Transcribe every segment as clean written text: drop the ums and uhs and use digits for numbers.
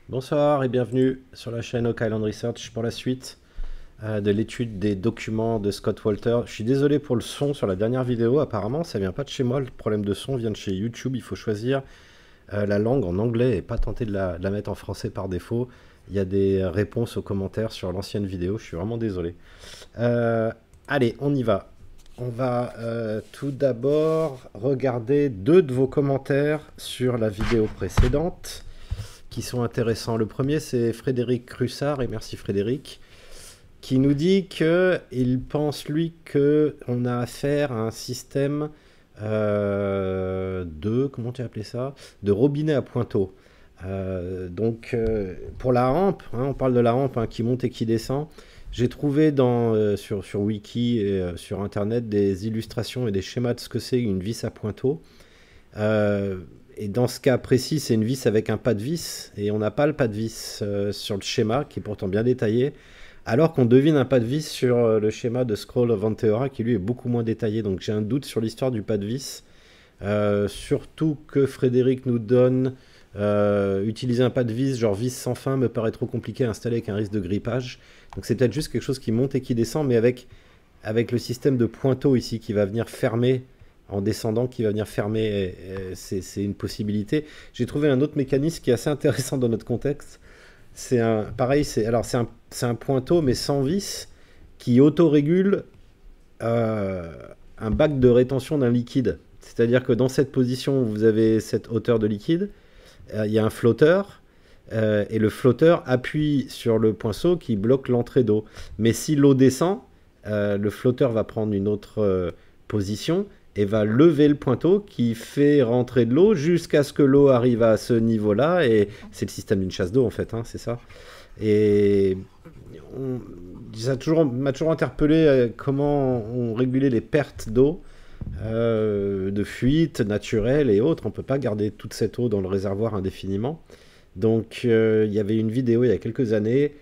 Bonsoir et bienvenue sur la chaîne Oak Island Research pour la suite de l'étude des documents de Scott Wolter. Je suis désolé pour le son sur la dernière vidéo, apparemment ça vient pas de chez moi, le problème de son vient de chez YouTube. Il faut choisir la langue en anglais et pas tenter de la mettre en français par défaut. Il y a des réponses aux commentaires sur l'ancienne vidéo, je suis vraiment désolé. Allez, on y va. On va tout d'abord regarder deux de vos commentaires sur la vidéo précédente qui sont intéressants. Le premier, c'est Frédéric Crussard, et merci Frédéric, qui nous dit qu'il pense, lui, qu'on a affaire à un système comment tu as appelé ça, de robinet à pointeau. Pour la hampe, hein, on parle de la hampe qui monte et qui descend. J'ai trouvé sur Wiki et sur Internet des illustrations et des schémas de ce que c'est une vis à pointeau. Et dans ce cas précis, c'est une vis avec un pas de vis, et on n'a pas le pas de vis sur le schéma, qui est pourtant bien détaillé, alors qu'on devine un pas de vis sur le schéma de Scroll of Anteora, qui lui est beaucoup moins détaillé. Donc j'ai un doute sur l'histoire du pas de vis, surtout que Frédéric nous donne utiliser un pas de vis, genre vis sans fin, me paraît trop compliqué à installer avec un risque de grippage. Donc c'est peut-être juste quelque chose qui monte et qui descend, mais avec le système de pointeau ici qui va venir fermer en descendant, qui va venir fermer, c'est une possibilité. J'ai trouvé un autre mécanisme qui est assez intéressant dans notre contexte. Pareil, c'est un pointeau mais sans vis qui autorégule un bac de rétention d'un liquide. C'est-à-dire que dans cette position, vous avez cette hauteur de liquide, il y a un flotteur, et le flotteur appuie sur le poinceau qui bloque l'entrée d'eau. Mais si l'eau descend, le flotteur va prendre une autre position et va lever le pointeau qui fait rentrer de l'eau jusqu'à ce que l'eau arrive à ce niveau-là. Et c'est le système d'une chasse d'eau, en fait, hein, c'est ça. Et ça m'a toujours interpellé comment on régulait les pertes d'eau, de fuite naturelle et autres. On ne peut pas garder toute cette eau dans le réservoir indéfiniment. Donc, il y avait une vidéo il y a quelques années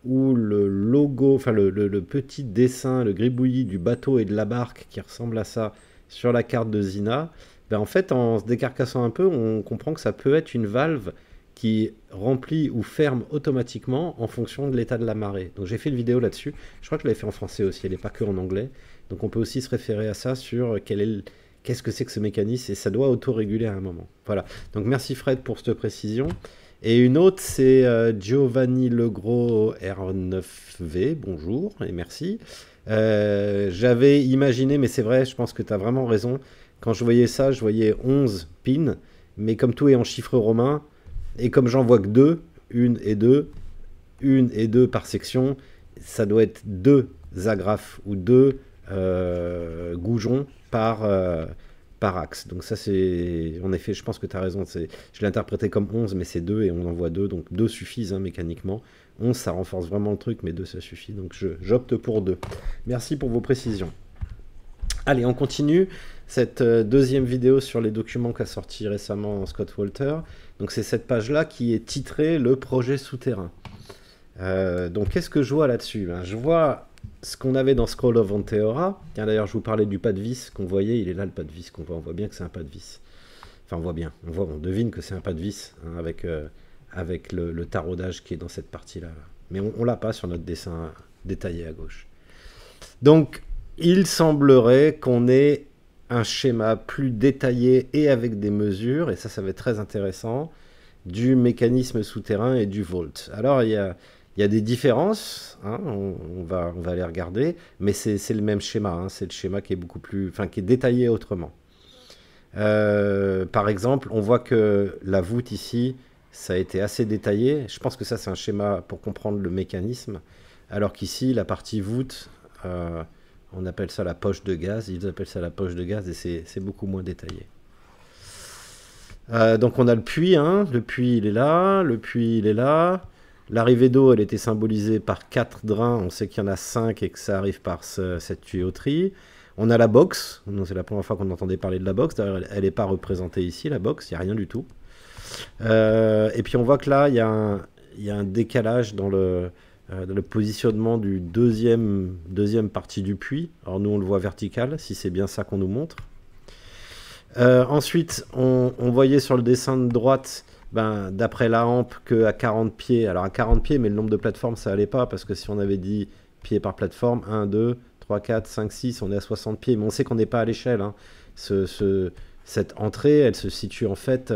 où le logo, enfin le petit dessin, le gribouillis du bateau et de la barque qui ressemble à ça sur la carte de Zina, ben en fait, en se décarcassant un peu, on comprend que ça peut être une valve qui remplit ou ferme automatiquement en fonction de l'état de la marée. Donc j'ai fait une vidéo là-dessus. Je crois que je l'avais fait en français aussi, elle n'est pas que en anglais. Donc on peut aussi se référer à ça sur qu'est-ce que c'est que ce mécanisme, et ça doit auto-réguler à un moment. Voilà. Donc merci Fred pour cette précision. Et une autre, c'est Giovanni Legros R9V, bonjour et merci. J'avais imaginé, mais c'est vrai, je pense que tu as vraiment raison. Quand je voyais ça, je voyais 11 pins, mais comme tout est en chiffres romains, et comme j'en vois que 2, une et deux par section, ça doit être 2 agrafes ou 2 goujons par axe. Donc ça c'est, en effet, je pense que tu as raison, je l'ai interprété comme 11, mais c'est 2 et on en voit 2, donc 2 suffisent mécaniquement. 11 ça renforce vraiment le truc, mais 2 ça suffit, donc j'opte pour 2. Merci pour vos précisions. Allez, on continue cette deuxième vidéo sur les documents qu'a sorti récemment Scott Wolter. Donc c'est cette page-là qui est titrée « Le projet souterrain ». Donc qu'est-ce que je vois là-dessus? Je vois ce qu'on avait dans Scroll of Anteora. Tiens, d'ailleurs, je vous parlais du pas de vis qu'on voyait. Il est là, le pas de vis qu'on voit. On voit bien que c'est un pas de vis. Enfin, on voit bien. On devine que c'est un pas de vis, hein, avec le taraudage qui est dans cette partie-là. Mais on l'a pas sur notre dessin détaillé à gauche. Donc, il semblerait qu'on ait un schéma plus détaillé et avec des mesures, et ça va être très intéressant, du mécanisme souterrain et du vault. Alors, il y a des différences, hein, on va les regarder, mais c'est le même schéma, hein, c'est le schéma qui est beaucoup plus, enfin qui est détaillé autrement. Par exemple, on voit que la voûte ici, ça a été assez détaillé. Je pense que ça c'est un schéma pour comprendre le mécanisme, alors qu'ici la partie voûte, on appelle ça la poche de gaz, ils appellent ça la poche de gaz, et c'est beaucoup moins détaillé. Donc on a le puits, hein, le puits il est là, le puits il est là. L'arrivée d'eau, elle était symbolisée par 4 drains. On sait qu'il y en a 5 et que ça arrive par cette tuyauterie. On a la box. C'est la première fois qu'on entendait parler de la box. D'ailleurs, elle n'est pas représentée ici, la box. Il n'y a rien du tout. Et puis on voit que là, il y a un décalage dans le positionnement du deuxième partie du puits. Alors nous, on le voit vertical, si c'est bien ça qu'on nous montre. Ensuite, on voyait sur le dessin de droite ben, d'après la hampe, qu'à 40 pieds. Alors à 40 pieds, mais le nombre de plateformes, ça allait pas, parce que si on avait dit pieds par plateforme, 1, 2, 3, 4, 5, 6, on est à 60 pieds. Mais on sait qu'on n'est pas à l'échelle, hein. Cette entrée, elle se situe en fait,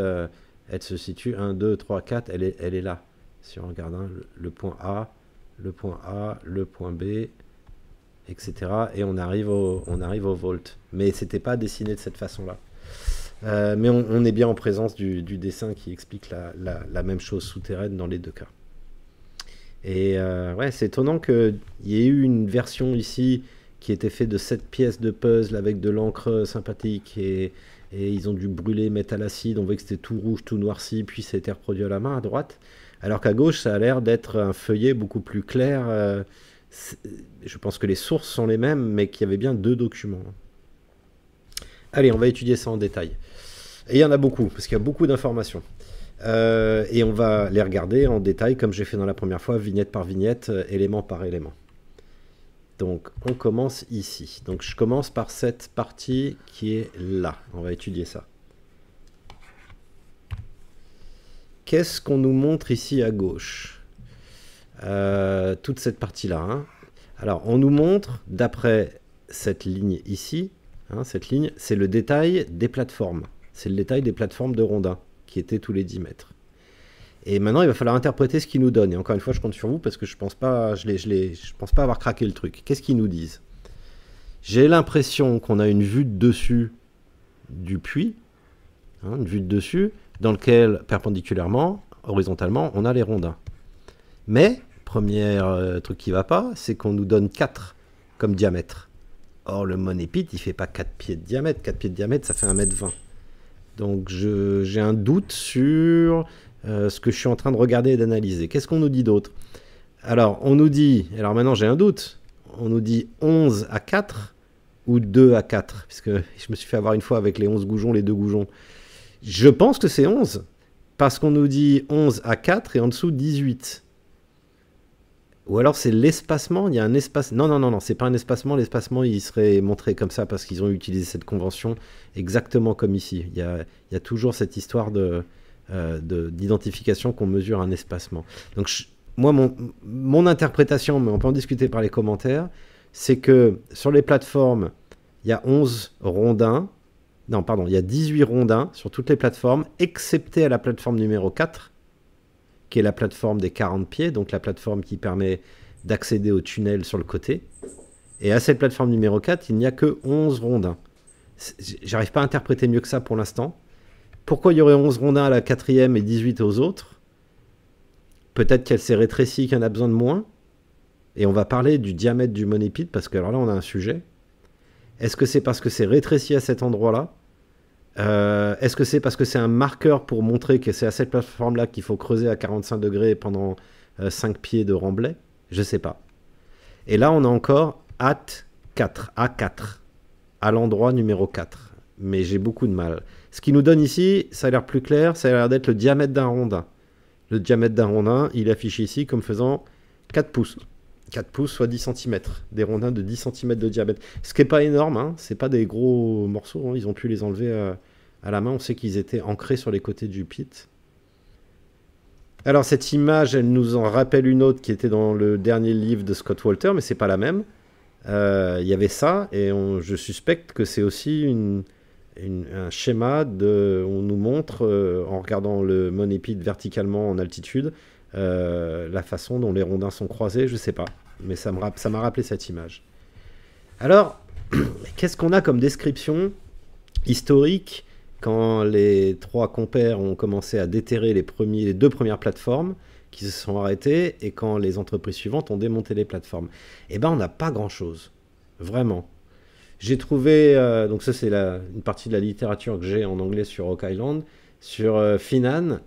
elle se situe 1, 2, 3, 4, elle est là. Si on regarde, hein, le point A, le point A, le point B, etc. Et on arrive au volt. Mais c'était pas dessiné de cette façon-là. Mais on est bien en présence du dessin qui explique la même chose souterraine dans les deux cas. Et ouais, c'est étonnant qu'il y ait eu une version ici qui était faite de 7 pièces de puzzle avec de l'encre sympathique et ils ont dû brûler, mettre à l'acide. On voit que c'était tout rouge, tout noirci, puis ça a été reproduit à la main à droite. Alors qu'à gauche, ça a l'air d'être un feuillet beaucoup plus clair. Je pense que les sources sont les mêmes, mais qu'il y avait bien deux documents. Allez, on va étudier ça en détail. Et il y en a beaucoup, parce qu'il y a beaucoup d'informations. Et on va les regarder en détail, comme j'ai fait dans la première fois, vignette par vignette, élément par élément. Donc, on commence ici. Donc, je commence par cette partie qui est là. On va étudier ça. Qu'est-ce qu'on nous montre ici à gauche? Toute cette partie-là. Hein. Alors, on nous montre, d'après cette ligne ici, hein, cette ligne, c'est le détail des plateformes. C'est le détail des plateformes de rondins, qui étaient tous les 10 mètres. Et maintenant, il va falloir interpréter ce qu'ils nous donnent. Et encore une fois, je compte sur vous, parce que je pense pas, je pense pas avoir craqué le truc. Qu'est-ce qu'ils nous disent? J'ai l'impression qu'on a une vue de dessus du puits, hein, une vue de dessus, dans lequel, perpendiculairement, horizontalement, on a les rondins. Mais, premier truc qui va pas, c'est qu'on nous donne 4 comme diamètre. Or, le monépite, il fait pas 4 pieds de diamètre. 4 pieds de diamètre, ça fait 1,20 m. Donc, j'ai un doute sur ce que je suis en train de regarder et d'analyser. Qu'est-ce qu'on nous dit d'autre? Alors, on nous dit... Alors maintenant, j'ai un doute. On nous dit 11 à 4 ou 2 à 4, puisque je me suis fait avoir une fois avec les 11 goujons, les 2 goujons. Je pense que c'est 11, parce qu'on nous dit 11 à 4 et en dessous 18. Ou alors c'est l'espacement, il y a un espace... Non, c'est pas un espacement. L'espacement, il serait montré comme ça parce qu'ils ont utilisé cette convention exactement comme ici. Il y a toujours cette histoire d'identification qu'on mesure un espacement. Donc moi, mon interprétation, mais on peut en discuter par les commentaires, c'est que sur les plateformes, il y a 11 rondins. Non, pardon, il y a 18 rondins sur toutes les plateformes, excepté à la plateforme numéro 4, qui est la plateforme des 40 pieds, donc la plateforme qui permet d'accéder au tunnel sur le côté. Et à cette plateforme numéro 4, il n'y a que 11 rondins. J'arrive pas à interpréter mieux que ça pour l'instant. Pourquoi il y aurait 11 rondins à la 4e et 18 aux autres? Peut-être qu'elle s'est rétrécie, qu'il y en a besoin de moins. Et on va parler du diamètre du monépite, parce que alors là, on a un sujet. Est-ce que c'est parce que c'est rétréci à cet endroit-là? Est-ce que c'est parce que c'est un marqueur pour montrer que c'est à cette plateforme-là qu'il faut creuser à 45 degrés pendant 5 pieds de remblai? Je sais pas. Et là, on a encore A4, à l'endroit numéro 4. Mais j'ai beaucoup de mal. Ce qui nous donne ici, ça a l'air plus clair, ça a l'air d'être le diamètre d'un rondin. Le diamètre d'un rondin, il est affiché ici comme faisant 4 pouces. 4 pouces, soit 10 cm. Des rondins de 10 cm de diamètre. Ce qui n'est pas énorme, hein. C'est pas des gros morceaux. Hein. Ils ont pu les enlever à la main. On sait qu'ils étaient ancrés sur les côtés du pit. Alors, cette image, elle nous en rappelle une autre qui était dans le dernier livre de Scott Wolter, mais c'est pas la même. Il y avait ça, et je suspecte que c'est aussi un schéma on nous montre, en regardant le monépite verticalement en altitude, la façon dont les rondins sont croisés, je sais pas, mais ça m'a rappelé cette image. Alors, qu'est-ce qu'on a comme description historique quand les 3 compères ont commencé à déterrer les 2 premières plateformes qui se sont arrêtées et quand les entreprises suivantes ont démonté les plateformes? Eh ben, on n'a pas grand-chose, vraiment. J'ai trouvé, donc ça c'est une partie de la littérature que j'ai en anglais sur Rock Island, sur Finan.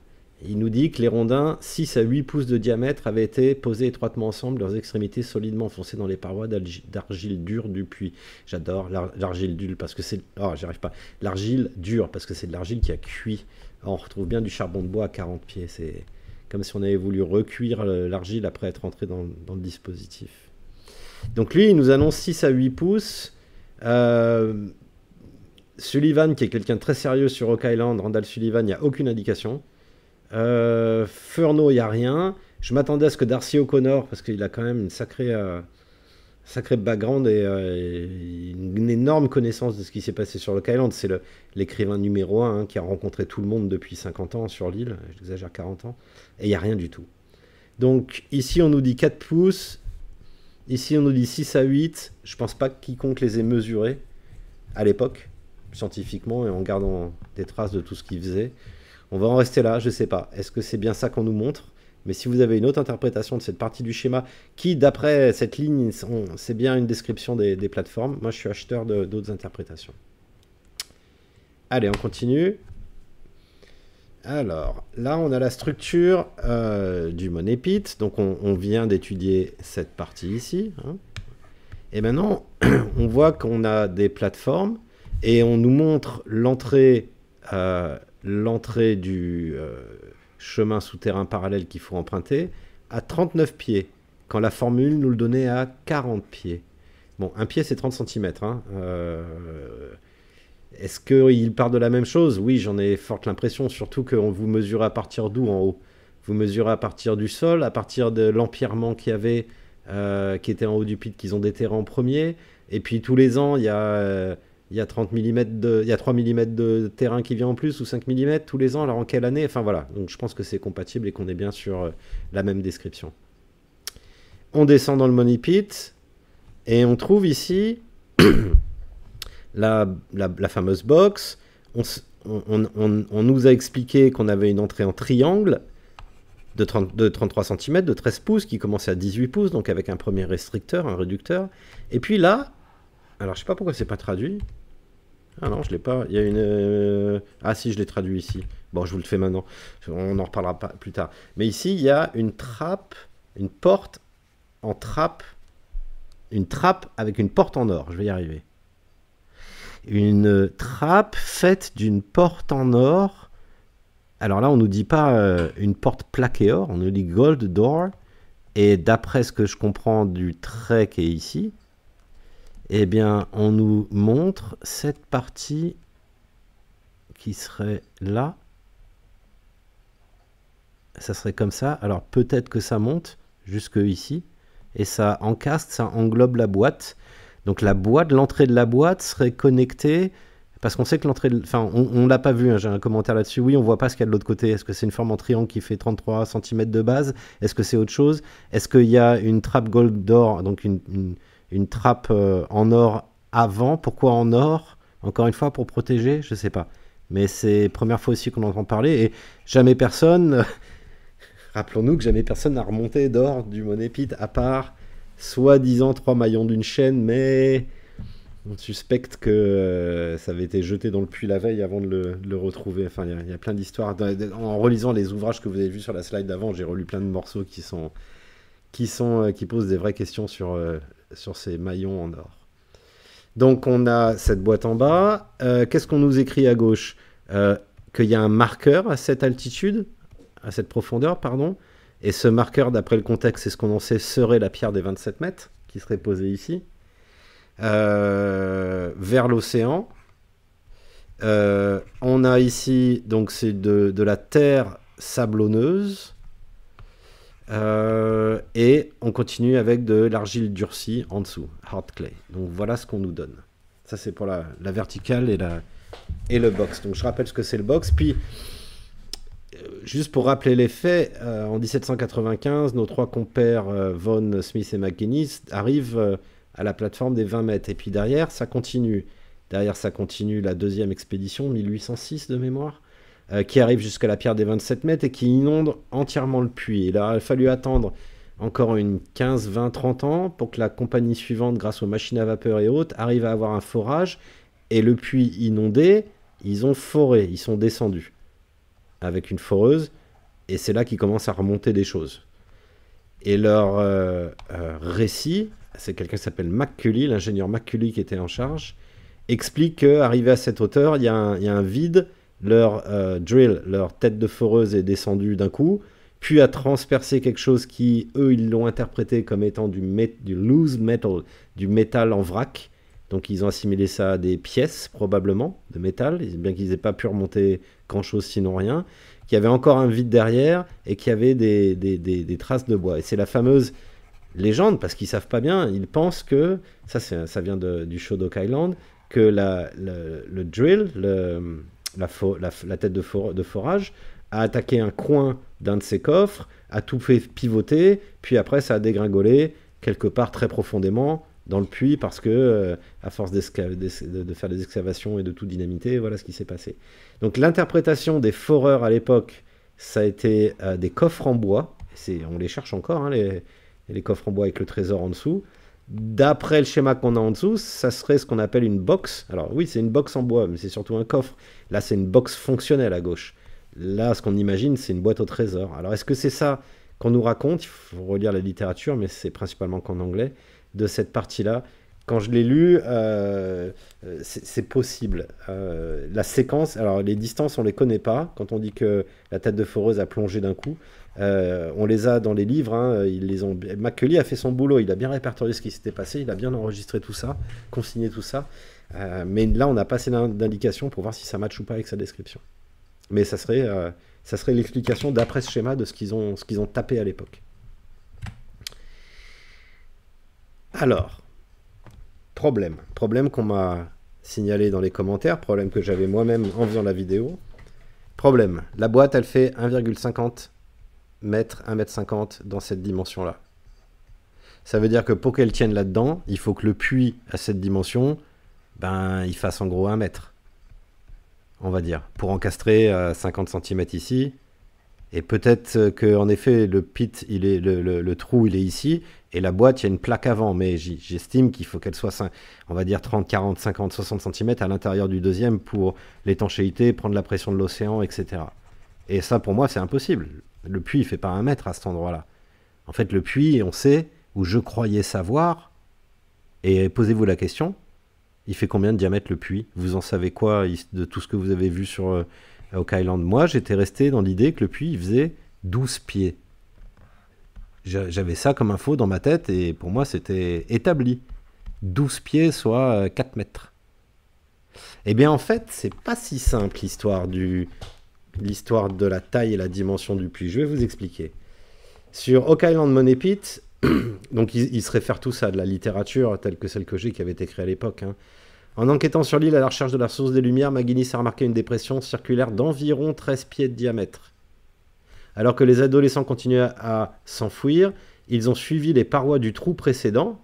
Il nous dit que les rondins 6 à 8 pouces de diamètre avaient été posés étroitement ensemble, leurs extrémités solidement enfoncées dans les parois d'argile dure du puits. J'adore l'argile dure parce que c'est... Oh, j'y arrive pas. L'argile dure parce que c'est de l'argile qui a cuit. On retrouve bien du charbon de bois à 40 pieds. C'est comme si on avait voulu recuire l'argile après être entré dans le dispositif. Donc lui, il nous annonce 6 à 8 pouces. Sullivan, qui est quelqu'un de très sérieux sur Rock Island, Randall Sullivan, il n'y a aucune indication. Furno, il n'y a rien. Je m'attendais à ce que Darcy O'Connor, parce qu'il a quand même une sacré background et une énorme connaissance de ce qui s'est passé sur Lock Island. C'est l'écrivain numéro 1 qui a rencontré tout le monde depuis 50 ans sur l'île, j'exagère 40 ans, et il n'y a rien du tout. Donc ici on nous dit 4 pouces, ici on nous dit 6 à 8, je pense pas que quiconque les ait mesurés à l'époque, scientifiquement, et en gardant des traces de tout ce qu'ils faisaient. On va en rester là, je sais pas. Est-ce que c'est bien ça qu'on nous montre? Mais si vous avez une autre interprétation de cette partie du schéma, qui d'après cette ligne, c'est bien une description des plateformes, moi je suis acheteur d'autres interprétations. Allez, on continue. Alors, là on a la structure du Money Pit, donc on vient d'étudier cette partie ici. Hein. Et maintenant, on voit qu'on a des plateformes, et on nous montre l'entrée du chemin souterrain parallèle qu'il faut emprunter à 39 pieds, quand la formule nous le donnait à 40 pieds. Bon, un pied c'est 30 cm. Hein. Est-ce qu'il part de la même chose? Oui, j'en ai forte l'impression, surtout qu'on vous mesure à partir d'où en haut? Vous mesurez à partir du sol, à partir de l'empierrement qu'il y avait, qui était en haut du pit, qu'ils ont déterré en premier, et puis tous les ans, il y a 30 mm il y a 3 mm de terrain qui vient en plus, ou 5 mm tous les ans, alors en quelle année? Enfin voilà, donc je pense que c'est compatible et qu'on est bien sur la même description. On descend dans le Money Pit, et on trouve ici la fameuse box. On nous a expliqué qu'on avait une entrée en triangle de 33 cm, de 13 pouces, qui commençait à 18 pouces, donc avec un premier restricteur, un réducteur. Et puis là, alors je sais pas pourquoi c'est pas traduit. Ah non, je l'ai pas. Il y a une... Ah si, je l'ai traduit ici. Bon, je vous le fais maintenant. On en reparlera pas plus tard. Mais ici, il y a une trappe, une porte en trappe. Une trappe avec une porte en or. Je vais y arriver. Une trappe faite d'une porte en or. Alors là, on nous dit pas une porte plaquée or. On nous dit gold door. Et d'après ce que je comprends du trait qui est ici, eh bien, on nous montre cette partie qui serait là. Ça serait comme ça. Alors, peut-être que ça monte jusque ici. Et ça encaste, ça englobe la boîte. Donc, l'entrée de la boîte serait connectée. Parce qu'on sait que l'entrée... Enfin, on ne l'a pas vu, hein, j'ai un commentaire là-dessus. Oui, on ne voit pas ce qu'il y a de l'autre côté. Est-ce que c'est une forme en triangle qui fait 33 cm de base? Est-ce que c'est autre chose? Est-ce qu'il y a une trappe gold door, donc une trappe en or avant? Pourquoi en or? Encore une fois, pour protéger? Je sais pas. Mais c'est la première fois aussi qu'on entend parler. Et jamais personne... Rappelons-nous que jamais personne n'a remonté d'or du Money Pit, à part soi-disant 3 maillons d'une chaîne, mais... On suspecte que ça avait été jeté dans le puits la veille avant de le retrouver. Enfin, il y a plein d'histoires. En relisant les ouvrages que vous avez vus sur la slide d'avant, j'ai relu plein de morceaux qui posent des vraies questions sur ces maillons en or. Donc, on a cette boîte en bas. Qu'est-ce qu'on nous écrit à gauche? Qu'il y a un marqueur à cette altitude, à cette profondeur, pardon. Et ce marqueur, d'après le contexte, c'est ce qu'on en sait, serait la pierre des 27 mètres qui serait posée ici. Vers l'océan. On a ici, donc c'est de la terre sablonneuse. Et on continue avec de l'argile durcie en dessous, hard clay. Donc voilà ce qu'on nous donne. Ça c'est pour la verticale et le box. Donc je rappelle ce que c'est le box. Puis, juste pour rappeler les faits, en 1795, nos trois compères Von, Smith et McGuinness arrivent à la plateforme des 20 mètres. Et puis derrière, ça continue. Derrière, ça continue la deuxième expédition, 1806 de mémoire, qui arrive jusqu'à la pierre des 27 mètres et qui inonde entièrement le puits. Et là, il a fallu attendre encore une 15, 20, 30 ans pour que la compagnie suivante, grâce aux machines à vapeur et autres, arrive à avoir un forage. Et le puits inondé, ils ont foré, ils sont descendus avec une foreuse. Et c'est là qu'ils commencent à remonter des choses. Et leur récit... c'est quelqu'un qui s'appelle McCulley, l'ingénieur McCulley qui était en charge, explique qu'arrivé à cette hauteur, il y a un vide, leur drill, leur tête de foreuse est descendue d'un coup, puis a transpercé quelque chose qui, eux, ils l'ont interprété comme étant du loose metal, du métal en vrac. Donc ils ont assimilé ça à des pièces, probablement, de métal, bien qu'ils n'aient pas pu remonter grand-chose sinon rien, qu'il y avait encore un vide derrière et qu'il y avait des traces de bois. Et c'est la fameuse légende, parce qu'ils savent pas bien, ils pensent que, ça vient du show d'Oak Island, que le drill, la tête de forage, a attaqué un coin d'un de ses coffres, a tout fait pivoter, puis après ça a dégringolé quelque part très profondément dans le puits parce que, à force de faire des excavations et de tout dynamiter, voilà ce qui s'est passé. Donc l'interprétation des foreurs à l'époque, ça a été des coffres en bois, on les cherche encore, hein, les coffres en bois avec le trésor en dessous. D'après le schéma qu'on a en dessous, ça serait ce qu'on appelle une box. Alors oui, c'est une box en bois, mais c'est surtout un coffre. Là, c'est une box fonctionnelle à gauche. Là, ce qu'on imagine, c'est une boîte au trésor. Alors, est-ce que c'est ça qu'on nous raconte? Il faut relire la littérature, mais c'est principalement qu'en anglais, de cette partie-là. Quand je l'ai lu, c'est possible. La séquence, alors les distances, on les connaît pas. Quand on dit que la tête de foreuse a plongé d'un coup, on les a dans les livres. Hein, McCulley a fait son boulot. Il a bien répertorié ce qui s'était passé. Il a bien enregistré tout ça, consigné tout ça. Mais là, on n'a pas assez d'indications pour voir si ça matche ou pas avec sa description. Mais ça serait l'explication d'après ce schéma de ce qu'ils ont tapé à l'époque. Alors, problème qu'on m'a signalé dans les commentaires, problème que j'avais moi-même en faisant la vidéo. Problème, la boîte, elle fait 1,50 mètres, 1,50 m dans cette dimension-là. Ça veut dire que pour qu'elle tienne là-dedans, il faut que le puits à cette dimension, il fasse en gros 1 mètre, on va dire, pour encastrer 50 cm ici. Et peut-être qu'en effet, le pit, le trou, il est ici, et la boîte, il y a une plaque avant, mais j'estime qu'il faut qu'elle soit, on va dire, 30, 40, 50, 60 cm à l'intérieur du deuxième pour l'étanchéité, prendre la pression de l'océan, etc. Et ça, pour moi, c'est impossible. Le puits, il fait pas 1 mètre à cet endroit-là. En fait, le puits, on sait, où je croyais savoir, et posez-vous la question, il fait combien de diamètre le puits? Vous en savez quoi de tout ce que vous avez vu sur Oak Island? Moi, j'étais resté dans l'idée que le puits, il faisait 12 pieds. J'avais ça comme info dans ma tête, et pour moi, c'était établi. 12 pieds, soit 4 mètres. Eh bien, en fait, c'est pas si simple, l'histoire de la taille et la dimension du puits. Je vais vous expliquer. Sur Oak Island Money Pit, donc il se réfère tous à de la littérature telle que celle que j'ai, qui avait été créée à l'époque. Hein. En enquêtant sur l'île à la recherche de la source des Lumières, McGinnis a remarqué une dépression circulaire d'environ 13 pieds de diamètre. Alors que les adolescents continuaient à s'enfuir, ils ont suivi les parois du trou précédent,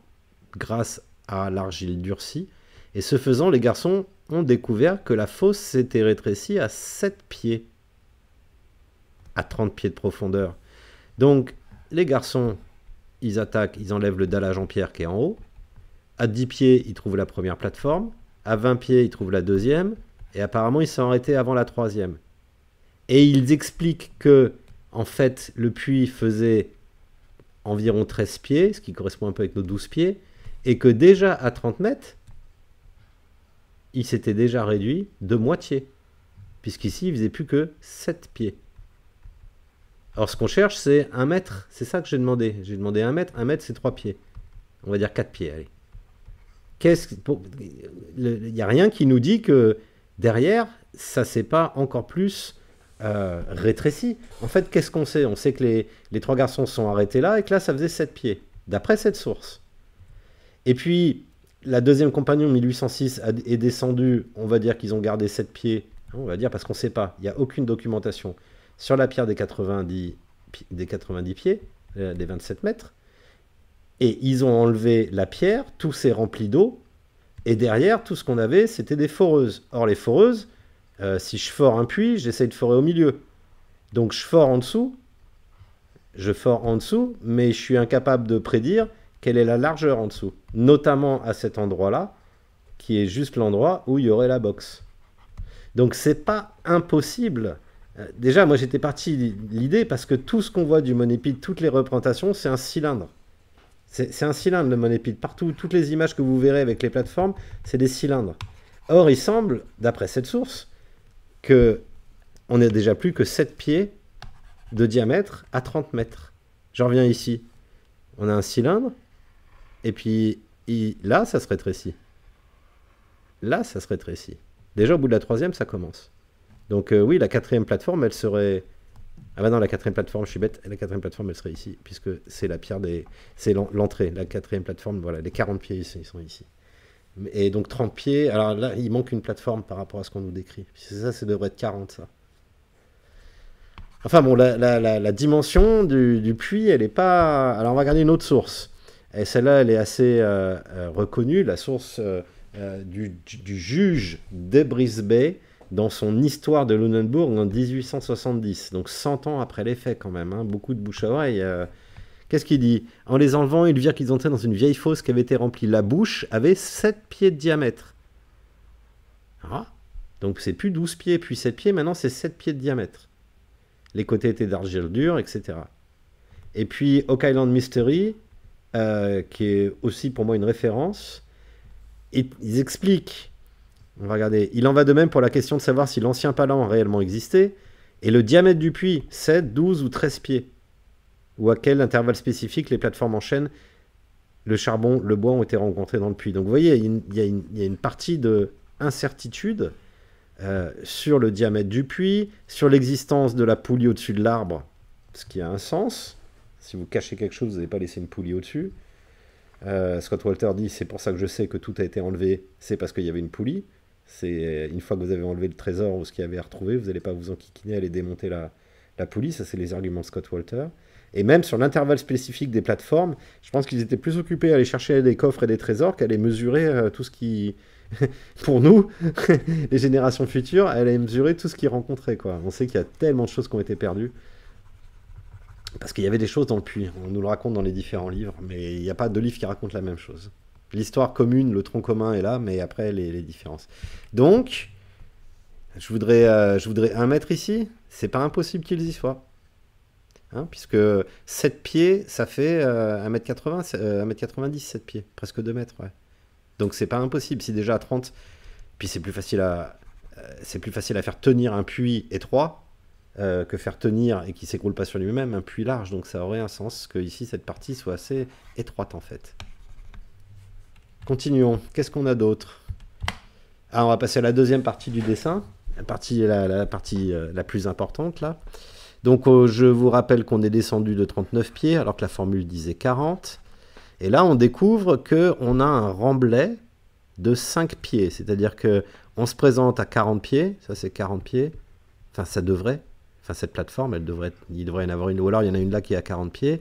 grâce à l'argile durcie, et ce faisant, les garçons ont découvert que la fosse s'était rétrécie à 7 pieds, à 30 pieds de profondeur. Donc, les garçons, ils attaquent, ils enlèvent le dallage en pierre qui est en haut. À 10 pieds, ils trouvent la première plateforme. À 20 pieds, ils trouvent la deuxième. Et apparemment, ils sont arrêtés avant la troisième. Et ils expliquent que, en fait, le puits faisait environ 13 pieds, ce qui correspond un peu avec nos 12 pieds, et que déjà à 30 mètres, il s'était déjà réduit de moitié, puisqu'ici, il faisait plus que 7 pieds. Alors, ce qu'on cherche, c'est 1 mètre. C'est ça que j'ai demandé. J'ai demandé 1 mètre. 1 mètre, c'est 3 pieds. On va dire 4 pieds, allez. Il n'y a rien qui nous dit que derrière, ça ne s'est pas encore plus rétréci. En fait, qu'est-ce qu'on sait? On sait que les 3 garçons sont arrêtés là et que là, ça faisait 7 pieds, d'après cette source. Et puis, la deuxième compagnon, 1806, est descendue. On va dire qu'ils ont gardé 7 pieds. On va dire parce qu'on ne sait pas. Il n'y a aucune documentation sur la pierre des 90 pieds, des 27 mètres. Et ils ont enlevé la pierre, tout s'est rempli d'eau, et derrière, tout ce qu'on avait, c'était des foreuses. Or, les foreuses, si je fore un puits, j'essaye de forer au milieu. Donc, je fore en dessous, mais je suis incapable de prédire quelle est la largeur en dessous. Notamment à cet endroit-là, qui est juste l'endroit où il y aurait la box. Donc, c'est pas impossible. Déjà, moi, j'étais parti de l'idée parce que tout ce qu'on voit du Money Pit, toutes les représentations, c'est un cylindre. C'est un cylindre, le Money Pit. Partout, toutes les images que vous verrez avec les plateformes, c'est des cylindres. Or, il semble, d'après cette source, qu'on n'a déjà plus que 7 pieds de diamètre à 30 mètres. Je reviens ici. On a un cylindre, et puis là, ça se rétrécit. Là, ça se rétrécit. Déjà, au bout de la troisième, ça commence. Donc oui, la quatrième plateforme, elle serait Ah bah non, la quatrième plateforme, je suis bête, la quatrième plateforme, elle serait ici, puisque c'est la pierre des... C'est l'entrée, la quatrième plateforme, voilà, les 40 pieds, ils sont ici. Et donc 30 pieds, alors là, il manque une plateforme par rapport à ce qu'on nous décrit. Ça devrait être 40, ça. Enfin bon, la dimension du puits, elle est pas... Alors on va regarder une autre source. Et celle-là, elle est assez reconnue, la source du juge de Brisbane dans son histoire de Lunenburg en 1870. Donc 100 ans après les faits quand même, hein, beaucoup de bouche à oreille. Qu'est-ce qu'il dit? En les enlevant, ils virent qu'ils entraient dans une vieille fosse qui avait été remplie. La bouche avait 7 pieds de diamètre. Ah, donc c'est plus 12 pieds, puis 7 pieds, maintenant c'est 7 pieds de diamètre. Les côtés étaient d'argile dure, etc. Et puis Oak Island Mystery, qui est aussi pour moi une référence, ils expliquent, on va regarder, il en va de même pour la question de savoir si l'ancien palan a réellement existé, et le diamètre du puits, 7, 12 ou 13 pieds, ou à quel intervalle spécifique les plateformes en chêne, le charbon, le bois ont été rencontrés dans le puits. Donc vous voyez, il y a une partie de incertitude sur le diamètre du puits, sur l'existence de la poulie au-dessus de l'arbre, ce qui a un sens. Si vous cachez quelque chose, vous n'avez pas laissé une poulie au-dessus. Scott Walter dit, c'est pour ça que je sais que tout a été enlevé, c'est parce qu'il y avait une poulie. C'est une fois que vous avez enlevé le trésor ou ce qu'il y avait à retrouver, vous n'allez pas vous enquiquiner à aller démonter la poulie. Ça, c'est les arguments de Scott Walter. Et même sur l'intervalle spécifique des plateformes, je pense qu'ils étaient plus occupés à aller chercher des coffres et des trésors qu'à aller mesurer tout ce qui... Pour nous, les générations futures, elle a mesuré tout ce qu'ils rencontraient, quoi. On sait qu'il y a tellement de choses qui ont été perdues. Parce qu'il y avait des choses dans le puits. On nous le raconte dans les différents livres, mais il n'y a pas de livre qui raconte la même chose. L'histoire commune, le tronc commun est là, mais après, les différences. Donc, je voudrais 1 mètre ici. C'est pas impossible qu'ils y soient. Hein, puisque 7 pieds, ça fait 1m80, 1m90, 7 pieds. Presque 2 mètres, ouais. Donc c'est pas impossible. Si déjà à 30, puis c'est plus facile à faire tenir un puits étroit que faire tenir et qui s'écroule pas sur lui-même un puits large. Donc ça aurait un sens que ici cette partie soit assez étroite en fait. Continuons. Qu'est-ce qu'on a d'autre? Ah, on va passer à la deuxième partie du dessin, la partie la plus importante là. Donc je vous rappelle qu'on est descendu de 39 pieds alors que la formule disait 40. Et là, on découvre qu'on a un remblai de 5 pieds. C'est-à-dire qu'on se présente à 40 pieds. Ça, c'est 40 pieds. Enfin, ça devrait. Enfin, cette plateforme, il devrait y en avoir une. Ou alors, il y en a une là qui est à 40 pieds.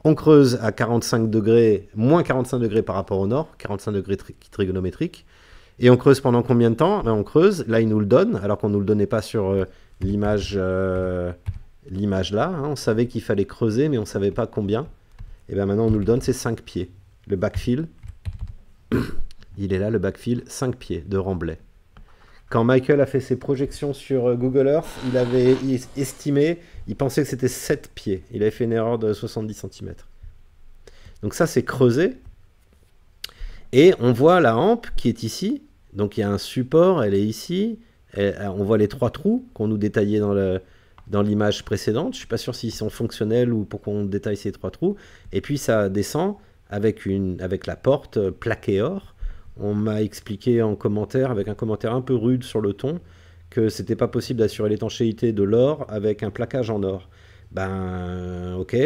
On creuse à 45 degrés, moins 45 degrés par rapport au nord. 45 degrés trigonométriques. Et on creuse pendant combien de temps? On creuse. Là, il nous le donne, alors qu'on ne nous le donnait pas sur l'image là. Hein. On savait qu'il fallait creuser, mais on ne savait pas combien. Et bien maintenant on nous le donne, c'est 5 pieds. Le backfill, il est là, le backfill, 5 pieds de remblai. Quand Michael a fait ses projections sur Google Earth, il avait estimé, il pensait que c'était 7 pieds. Il avait fait une erreur de 70 cm. Donc ça c'est creusé. Et on voit la hampe qui est ici. Donc il y a un support, elle est ici. On voit les 3 trous qu'on nous détaillait dans l'image précédente. Je ne suis pas sûr s'ils sont fonctionnels ou pourquoi on détaille ces 3 trous. Et puis ça descend avec la porte plaquée or. On m'a expliqué en commentaire, avec un commentaire un peu rude sur le ton, que c'était pas possible d'assurer l'étanchéité de l'or avec un plaquage en or. Ben ok,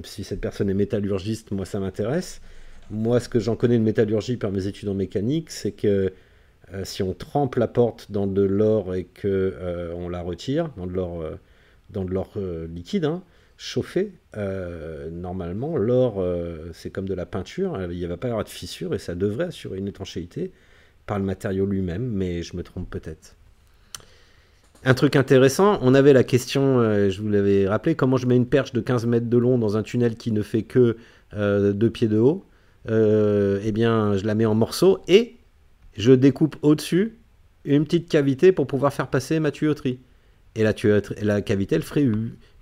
si cette personne est métallurgiste, moi ça m'intéresse. Moi ce que j'en connais de métallurgie par mes études en mécanique, c'est que si on trempe la porte dans de l'or et que on la retire, dans de l'or liquide, hein, chauffé, normalement, l'or, c'est comme de la peinture, il ne va pas y avoir de fissure et ça devrait assurer une étanchéité par le matériau lui-même, mais je me trompe peut-être. Un truc intéressant, on avait la question, je vous l'avais rappelé, comment je mets une perche de 15 mètres de long dans un tunnel qui ne fait que 2 pieds de haut. Eh bien, je la mets en morceaux et je découpe au-dessus une petite cavité pour pouvoir faire passer ma tuyauterie. Et la cavité, elle ferait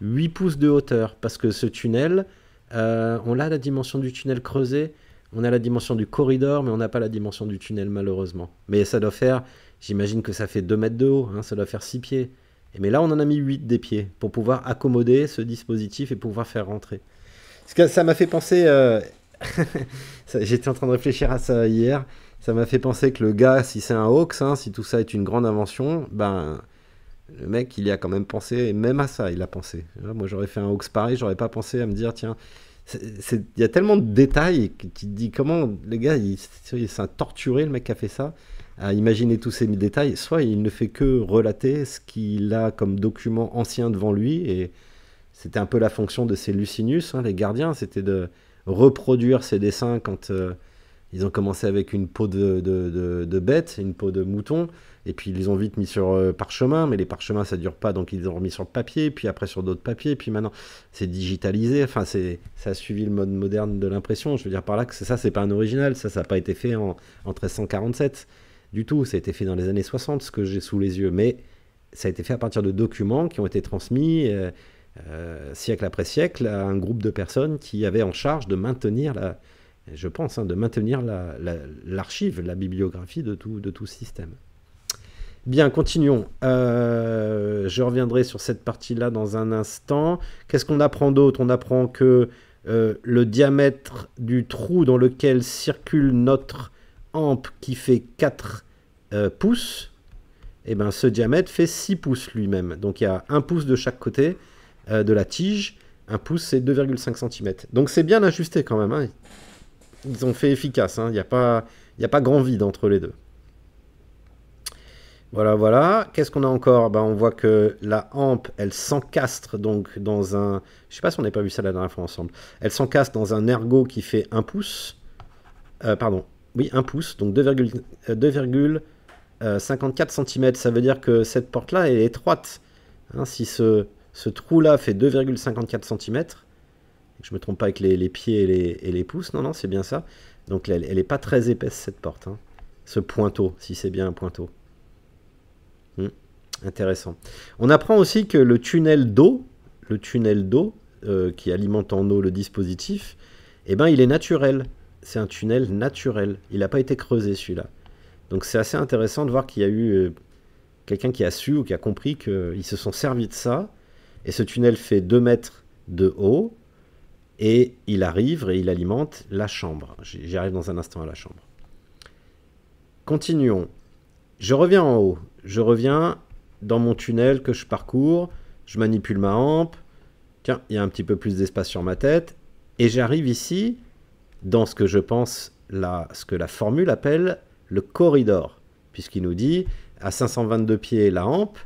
8 pouces de hauteur. Parce que ce tunnel, on a la dimension du tunnel creusé, on a la dimension du corridor, mais on n'a pas la dimension du tunnel, malheureusement. Mais ça doit faire, j'imagine que ça fait 2 mètres de haut, hein, ça doit faire 6 pieds. Mais là, on en a mis 8 des pieds pour pouvoir accommoder ce dispositif et pouvoir faire rentrer. Parce que ça m'a fait penser... J'étais en train de réfléchir à ça hier. Ça m'a fait penser que le gars, si c'est un hoax, hein, si tout ça est une grande invention, ben Le mec, il y a quand même pensé, et même à ça, il a pensé. Moi, j'aurais fait un hoax pareil, j'aurais pas pensé à me dire, tiens, il y a tellement de détails qui te dit comment, les gars, c'est un torturé, le mec qui a fait ça, à imaginer tous ces détails. Soit il ne fait que relater ce qu'il a comme document ancien devant lui, et c'était un peu la fonction de ces Lucinus, hein, les gardiens, c'était de reproduire ces dessins quand ils ont commencé avec une peau de bête, une peau de mouton, et puis ils les ont vite mis sur parchemin, mais les parchemins ça dure pas, donc ils les ont remis sur le papier, puis après sur d'autres papiers, puis maintenant c'est digitalisé, enfin ça a suivi le mode moderne de l'impression, je veux dire par là que ça c'est pas un original, ça n'a pas été fait en 1347 du tout, ça a été fait dans les années 60, ce que j'ai sous les yeux, mais ça a été fait à partir de documents qui ont été transmis siècle après siècle à un groupe de personnes qui avaient en charge de maintenir je pense, hein, de maintenir l'archive, la bibliographie de tout système. Bien, continuons. Je reviendrai sur cette partie-là dans un instant. Qu'est-ce qu'on apprend d'autre? On apprend que le diamètre du trou dans lequel circule notre ampe qui fait 4 pouces, et ben, ce diamètre fait 6 pouces lui-même. Donc il y a 1 pouce de chaque côté de la tige. 1 pouce, c'est 2,5 cm. Donc c'est bien ajusté quand même, hein. Ils ont fait efficace, hein. Il n'y a pas grand vide entre les deux. Voilà, voilà. Qu'est-ce qu'on a encore? On voit que la hampe, elle s'encastre donc dans un... Je sais pas si on n'a pas vu ça la dernière fois ensemble. Elle s'encastre dans un ergot qui fait 1 pouce. Pardon. Oui, 1 pouce. Donc 2,54 cm. Ça veut dire que cette porte-là est étroite. Hein, si ce trou-là fait 2,54 cm, je me trompe pas avec les pieds et les pouces. Non, c'est bien ça. Donc elle n'est pas très épaisse, cette porte. Hein. Ce pointeau, si c'est bien un pointeau. Intéressant. On apprend aussi que le tunnel d'eau qui alimente en eau le dispositif, il est naturel. C'est un tunnel naturel. Il n'a pas été creusé, celui-là. Donc c'est assez intéressant de voir qu'il y a eu quelqu'un qui a su ou qui a compris qu'ils se sont servis de ça. Et ce tunnel fait 2 mètres de haut. Et il arrive et il alimente la chambre. J'y arrive dans un instant à la chambre. Continuons. Je reviens en haut. Je reviens dans mon tunnel que je parcours. Je manipule ma hampe. Tiens, il y a un petit peu plus d'espace sur ma tête. Et j'arrive ici dans ce que je pense, ce que la formule appelle le corridor. Puisqu'il nous dit à 522 pieds la hampe.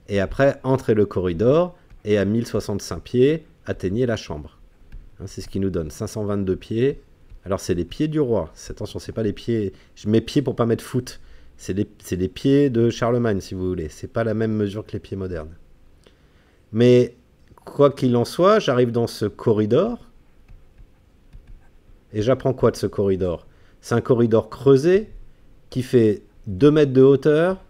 Et après, entrez le corridor. Et à 1065 pieds, atteignez la chambre. C'est ce qui nous donne 522 pieds. Alors c'est les pieds du roi. Attention, c'est pas les pieds. Je mets pieds pour pas mettre foot. C'est les pieds de Charlemagne, si vous voulez. C'est pas la même mesure que les pieds modernes. Mais quoi qu'il en soit, j'arrive dans ce corridor. Et j'apprends quoi de ce corridor? C'est un corridor creusé qui fait 2 mètres de hauteur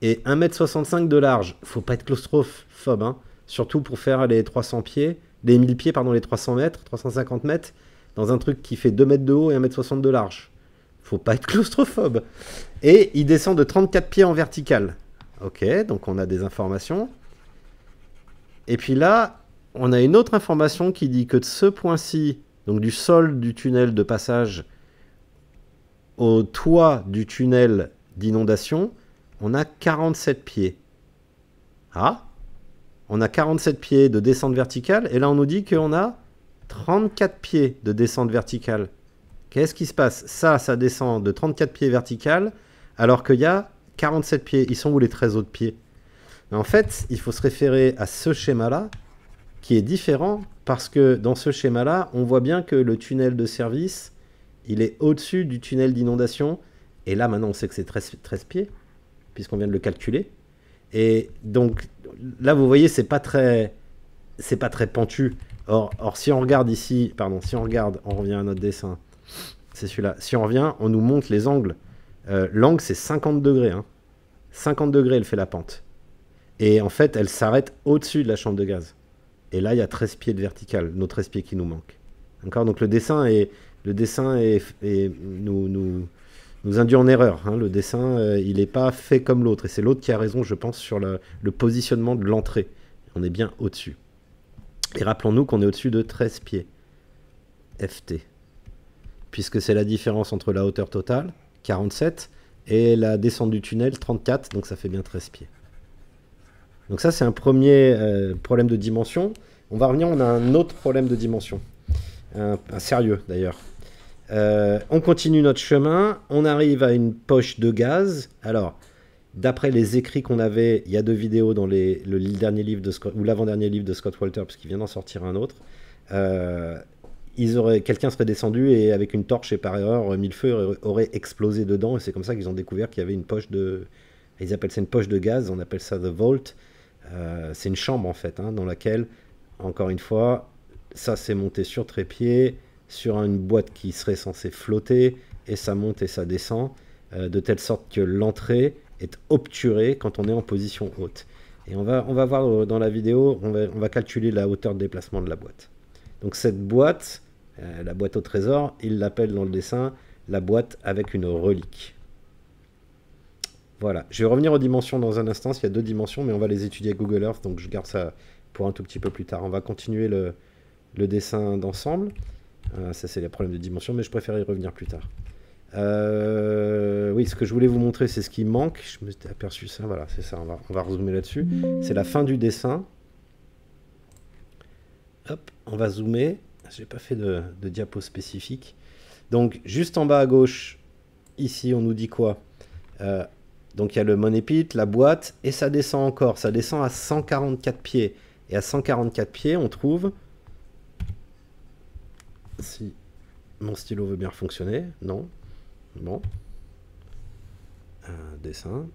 et 1,65 m de large. Faut pas être claustrophobe, hein. Surtout pour faire les 300 pieds. Les 1000 pieds, pardon, les 300 mètres, 350 mètres, dans un truc qui fait 2 mètres de haut et 1,60 m de large. Faut pas être claustrophobe. Et il descend de 34 pieds en vertical. Ok, donc on a des informations. Et puis là, on a une autre information qui dit que de ce point-ci, donc du sol du tunnel de passage au toit du tunnel d'inondation, on a 47 pieds. Ah, on a 47 pieds de descente verticale, et là on nous dit qu'on a 34 pieds de descente verticale. Qu'est-ce qui se passe? Ça descend de 34 pieds verticales, alors qu'il y a 47 pieds. Ils sont où les 13 autres pieds? Mais en fait, il faut se référer à ce schéma-là, qui est différent, parce que dans ce schéma-là, on voit bien que le tunnel de service, il est au-dessus du tunnel d'inondation, et là maintenant on sait que c'est 13 pieds, puisqu'on vient de le calculer. Et donc là, vous voyez, c'est pas très pentu. Or, si on regarde ici, si on revient à notre dessin, c'est celui-là. Si on revient, on nous montre les angles. L'angle, c'est 50 degrés. Hein. 50 degrés, elle fait la pente. Et en fait, elle s'arrête au-dessus de la chambre de gaz. Et là, il y a 13 pieds de vertical, nos 13 pieds qui nous manquent. D'accord? Donc le dessin nous induit en erreur. Hein. Le dessin, il n'est pas fait comme l'autre. Et c'est l'autre qui a raison, je pense, sur le positionnement de l'entrée. On est bien au-dessus. Et rappelons-nous qu'on est au-dessus de 13 pieds. FT. Puisque c'est la différence entre la hauteur totale, 47, et la descente du tunnel, 34. Donc ça fait bien 13 pieds. Donc ça, c'est un premier problème de dimension. On va revenir, on a un autre problème de dimension. Un sérieux, d'ailleurs. On continue notre chemin. On arrive à une poche de gaz. Alors, d'après les écrits qu'on avait, il y a 2 vidéos dans le dernier livre de Scott, ou l'avant-dernier livre de Scott Wolter, parce qu'il vient d'en sortir un autre. Quelqu'un serait descendu et avec une torche et par erreur, Millefeuille aurait explosé dedans. Et c'est comme ça qu'ils ont découvert qu'il y avait une poche de... Ils appellent ça une poche de gaz, on appelle ça the vault. C'est une chambre en fait, hein, dans laquelle, encore une fois, ça c'est monté sur trépied, sur une boîte qui serait censée flotter, et ça monte et ça descend, de telle sorte que l'entrée est obturée quand on est en position haute. Et on va voir dans la vidéo, on va calculer la hauteur de déplacement de la boîte. Donc cette boîte, la boîte au trésor, il l'appelle dans le dessin la boîte avec une relique. Voilà, je vais revenir aux dimensions dans un instant, il y a 2 dimensions, mais on va les étudier avec Google Earth, donc je garde ça pour un tout petit peu plus tard. On va continuer le dessin d'ensemble. Ça c'est les problèmes de dimension, mais je préfère y revenir plus tard. Oui, ce que je voulais vous montrer, c'est ce qui manque. Je me suis aperçu ça, voilà, c'est ça, on va rezoomer là-dessus. C'est la fin du dessin. Hop, on va zoomer. J'ai pas fait de diapo spécifique. Donc, juste en bas à gauche, ici, on nous dit quoi? Donc, il y a le Money Pit, la boîte, et ça descend encore. Ça descend à 144 pieds. Et à 144 pieds, on trouve... Si mon stylo veut bien fonctionner. Non. Bon. Dessin.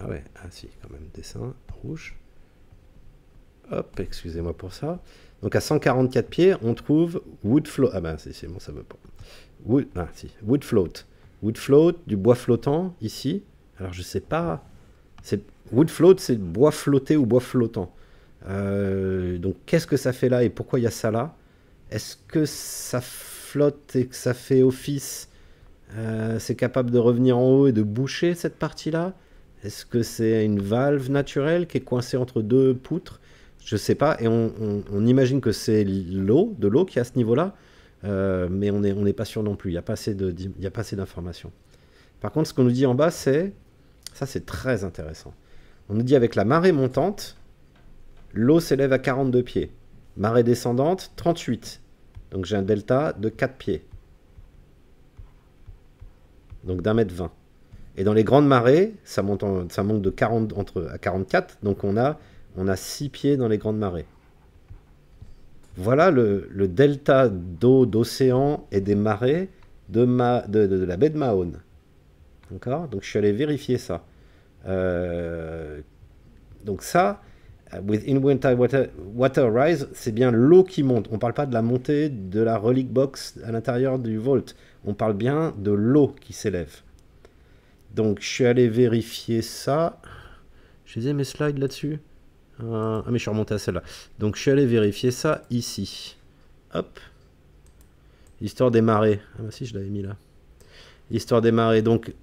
Ah ouais, ah si, quand même, dessin rouge. Hop, excusez-moi pour ça. Donc à 144 pieds, on trouve Wood Float. Ah ben c'est bon, ça veut pas. Wood Float. Wood Float, du bois flottant, ici. Alors je sais pas. Wood Float, c'est bois flotté ou bois flottant. Donc qu'est-ce que ça fait là et pourquoi il y a ça là? Est-ce que ça flotte et que ça fait office? C'est capable de revenir en haut et de boucher cette partie-là? Est-ce que c'est une valve naturelle qui est coincée entre 2 poutres? Je sais pas, et on imagine que c'est de l'eau qui est à ce niveau-là, mais on n'est pas sûr non plus, il n'y a pas assez d'informations. Par contre, ce qu'on nous dit en bas, ça c'est très intéressant. On nous dit avec la marée montante, l'eau s'élève à 42 pieds. Marée descendante, 38. Donc j'ai un delta de 4 pieds. Donc d'1,20 m. Et dans les grandes marées, ça monte de 40 à 44, donc on a 6 pieds dans les grandes marées. Voilà le delta d'eau, d'océan et des marées de la baie de Mahone. D'accord? Donc je suis allé vérifier ça. Donc ça, with inwind tide water rise, c'est bien l'eau qui monte. On ne parle pas de la montée de la relic box à l'intérieur du vault. On parle bien de l'eau qui s'élève. Donc je suis allé vérifier ça. Je disais mes slides là-dessus. Ah mais je suis remonté à celle-là. Donc je suis allé vérifier ça ici. Hop. L'histoire des marées. Ah bah si, je l'avais mis là. L'histoire des marées. Donc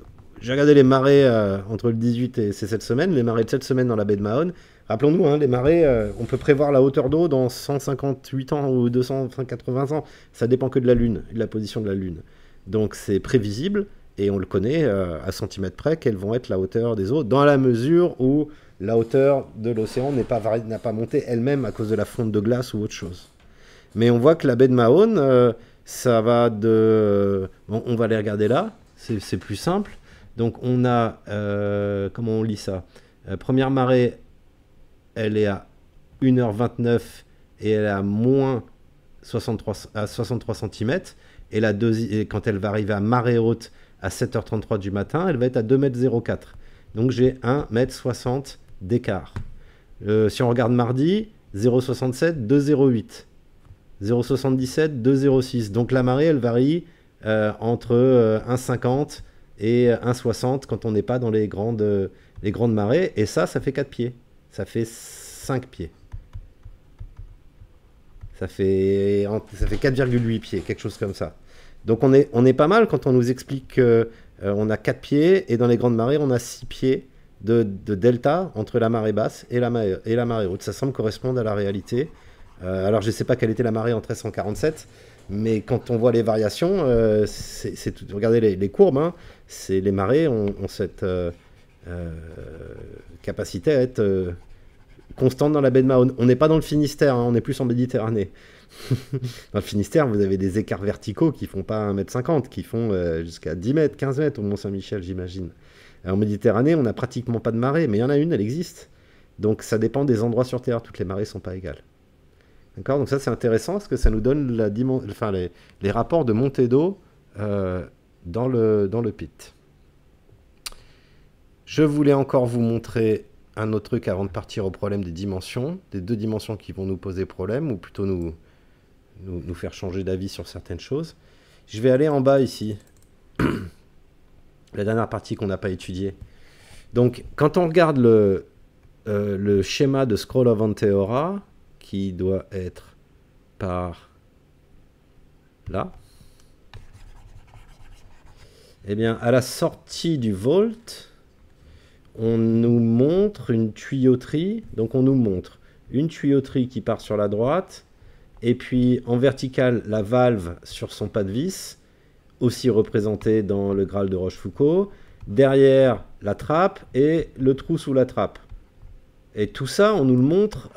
j'ai regardé les marées entre le 18 et c'est cette semaine. Les marées de cette semaine dans la baie de Mahone. Rappelons-nous, hein, les marées, on peut prévoir la hauteur d'eau dans 158 ans ou 280 ans. Ça dépend que de la Lune, de la position de la Lune. Donc c'est prévisible et on le connaît à centimètres près quelles vont être la hauteur des eaux dans la mesure où la hauteur de l'océan n'a pas monté elle-même à cause de la fonte de glace ou autre chose. Mais on voit que la baie de Mahone, ça va de... Bon, on va les regarder là, c'est plus simple. Donc on a... comment on lit ça? Première marée, elle est à 1h29 et elle est à moins 63 cm. Et quand elle va arriver à marée haute à 7h33 du matin, elle va être à 2,04 m. Donc j'ai 1,60 m d'écart. Si on regarde mardi, 0,67, 2,08. 0,77, 2,06. Donc la marée, elle varie entre 1,50 et 1,60 quand on n'est pas dans les grandes marées. Et ça fait 4 pieds. Ça fait 5 pieds. Ça fait 4,8 pieds, quelque chose comme ça. Donc on est pas mal quand on nous explique qu'on a 4 pieds et dans les grandes marées, on a 6 pieds de delta entre la marée basse et la marée haute. Ça semble correspondre à la réalité. Alors je ne sais pas quelle était la marée en 1347, mais quand on voit les variations, regardez les courbes, hein, les marées ont euh, capacité à être constante dans la baie de Mahone. On n'est pas dans le Finistère, hein, on est plus en Méditerranée. Dans le Finistère, vous avez des écarts verticaux qui font pas 1,50 m, qui font jusqu'à 10 mètres, 15 mètres au Mont-Saint-Michel, j'imagine. En Méditerranée, on n'a pratiquement pas de marée, mais il y en a une, elle existe. Donc ça dépend des endroits sur Terre, toutes les marées ne sont pas égales. D'accord. Donc ça c'est intéressant parce que ça nous donne les rapports de montée d'eau dans le pit. Je voulais encore vous montrer un autre truc avant de partir au problème des dimensions, des deux dimensions qui vont nous poser problème, ou plutôt nous faire changer d'avis sur certaines choses. Je vais aller en bas ici, la dernière partie qu'on n'a pas étudiée. Donc quand on regarde le schéma de Scroll of Anteora, qui doit être par là, eh bien à la sortie du vault, on nous montre une tuyauterie. Donc on nous montre une tuyauterie qui part sur la droite, et puis en verticale la valve sur son pas de vis, aussi représentée dans le Graal de Rochefoucauld, derrière la trappe et le trou sous la trappe. Et tout ça on nous le montre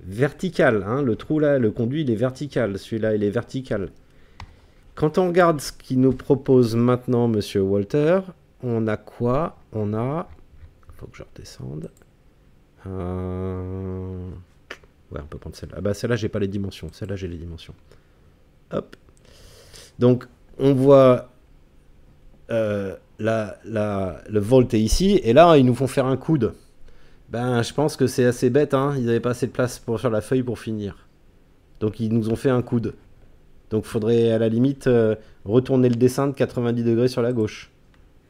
vertical, hein. Le trou là, le conduit il est vertical, celui-là il est vertical. Quand on regarde ce qu'il nous propose maintenant Monsieur Walter, on a quoi? On a... faut que je redescende. Ouais, on peut prendre celle-là. Ah bah celle-là, j'ai pas les dimensions. Celle-là, j'ai les dimensions. Hop. Donc, on voit le volt est ici. Et là, ils nous font faire un coude. Ben, je pense que c'est assez bête. Hein. Ils n'avaient pas assez de place sur la feuille pour finir. Donc, ils nous ont fait un coude. Donc, il faudrait, à la limite, retourner le dessin de 90 degrés sur la gauche.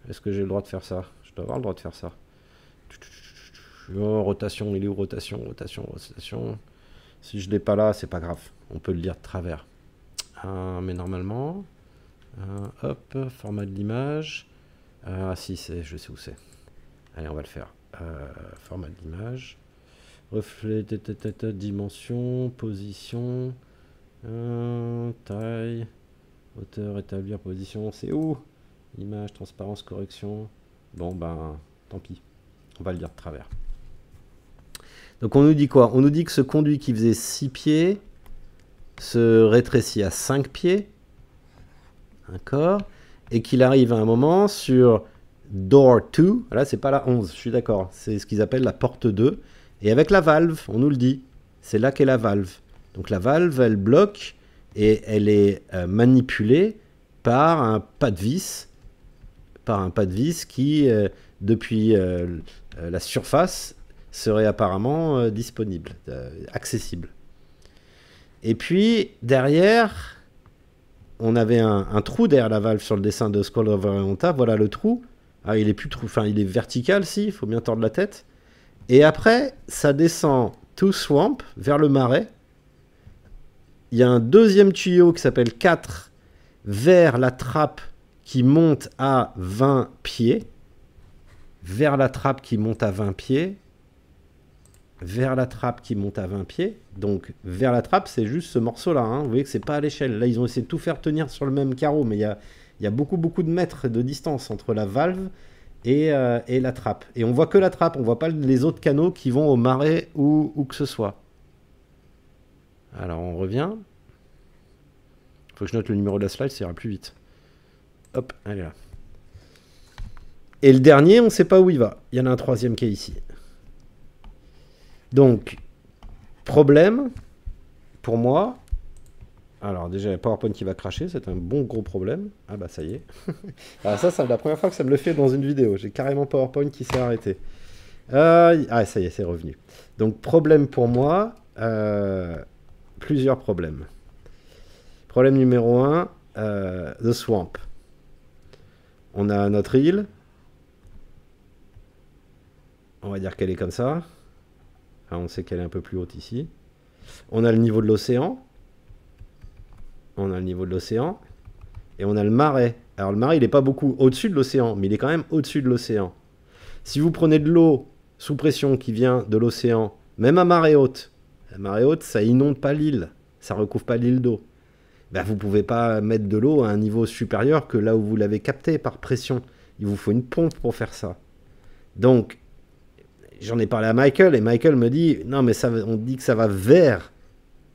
Est-ce que j'ai le droit de faire ça? Je dois avoir le droit de faire ça. Oh, rotation, il est où rotation, rotation, rotation. Si je l'ai pas là, c'est pas grave. On peut le lire de travers. Mais normalement, hop, format de l'image. Ah si, je sais où c'est. Allez, on va le faire. Format de l'image. Reflet, dimension, position, taille, hauteur, établir, position. C'est où? Image, transparence, correction. Bon, ben, tant pis. On va le lire de travers. Donc, on nous dit quoi? On nous dit que ce conduit qui faisait 6 pieds se rétrécit à 5 pieds. D'accord? Et qu'il arrive à un moment sur Door 2. Là, c'est pas la 11, je suis d'accord. C'est ce qu'ils appellent la porte 2. Et avec la valve, on nous le dit. C'est là qu'est la valve. Donc, la valve, elle bloque et elle est manipulée par un pas de vis. Par un pas de vis qui, depuis la surface, serait apparemment disponible, accessible. Et puis, derrière, on avait un trou derrière la valve sur le dessin de Scroll of Anteora. Voilà le trou. Ah, il est plus enfin, il est vertical, si, il faut bien tordre la tête. Et après, ça descend to Swamp, vers le marais. Il y a un deuxième tuyau qui s'appelle 4, vers la trappe qui monte à 20 pieds. Vers la trappe qui monte à 20 pieds. Vers la trappe qui monte à 20 pieds. Donc, vers la trappe, c'est juste ce morceau-là. Hein. Vous voyez que c'est pas à l'échelle. Là, ils ont essayé de tout faire tenir sur le même carreau, mais il y a beaucoup de mètres de distance entre la valve et la trappe. Et on voit que la trappe, on voit pas les autres canaux qui vont au marais ou où que ce soit. Alors, on revient. Faut que je note le numéro de la slide, ça ira plus vite. Hop, elle est là. Et le dernier, on ne sait pas où il va. Il y en a un troisième qui est ici. Donc, problème, pour moi... Alors déjà, il y a PowerPoint qui va cracher, c'est un bon gros problème. Ah bah ça y est. Alors ça, c'est la première fois que ça me le fait dans une vidéo. J'ai carrément PowerPoint qui s'est arrêté. Ah ça y est, c'est revenu. Donc problème pour moi, plusieurs problèmes. Problème numéro 1, The Swamp. On a notre île. On va dire qu'elle est comme ça. Enfin, on sait qu'elle est un peu plus haute ici. On a le niveau de l'océan. On a le niveau de l'océan. Et on a le marais. Alors le marais, il n'est pas beaucoup au-dessus de l'océan, mais il est quand même au-dessus de l'océan. Si vous prenez de l'eau sous pression qui vient de l'océan, même à marée haute, la marée haute, ça inonde pas l'île. Ça recouvre pas l'île d'eau. Ben, vous ne pouvez pas mettre de l'eau à un niveau supérieur que là où vous l'avez capté par pression. Il vous faut une pompe pour faire ça. Donc, j'en ai parlé à Michael, et Michael me dit, non, mais ça, on dit que ça va vers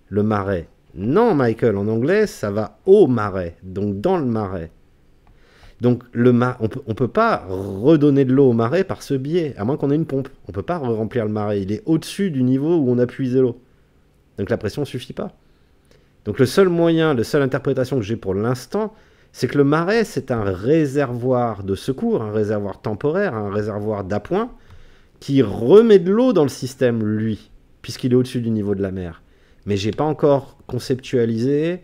le marais. Non, Michael, en anglais, ça va au marais, donc dans le marais. Donc, on peut pas redonner de l'eau au marais par ce biais, à moins qu'on ait une pompe. On peut pas remplir le marais, il est au-dessus du niveau où on a puisé l'eau. Donc la pression ne suffit pas. Donc le seul moyen, la seule interprétation que j'ai pour l'instant, c'est que le marais, c'est un réservoir de secours, un réservoir temporaire, un réservoir d'appoint, qui remet de l'eau dans le système, lui, puisqu'il est au-dessus du niveau de la mer. Mais j'ai pas encore conceptualisé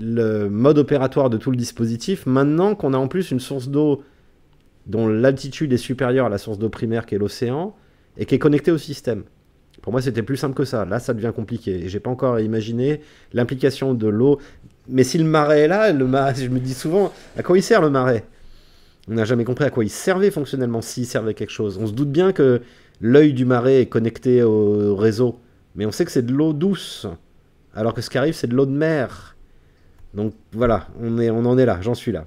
le mode opératoire de tout le dispositif, maintenant qu'on a en plus une source d'eau dont l'altitude est supérieure à la source d'eau primaire qui est l'océan, et qui est connectée au système. Pour moi, c'était plus simple que ça. Là, ça devient compliqué. Et j'ai pas encore imaginé l'implication de l'eau. Mais si le marais est là, le marais, je me dis souvent, à quoi il sert le marais? On n'a jamais compris à quoi il servait fonctionnellement, s'il servait quelque chose. On se doute bien que l'œil du marais est connecté au réseau. Mais on sait que c'est de l'eau douce. Alors que ce qui arrive, c'est de l'eau de mer. Donc voilà, on en est là, j'en suis là.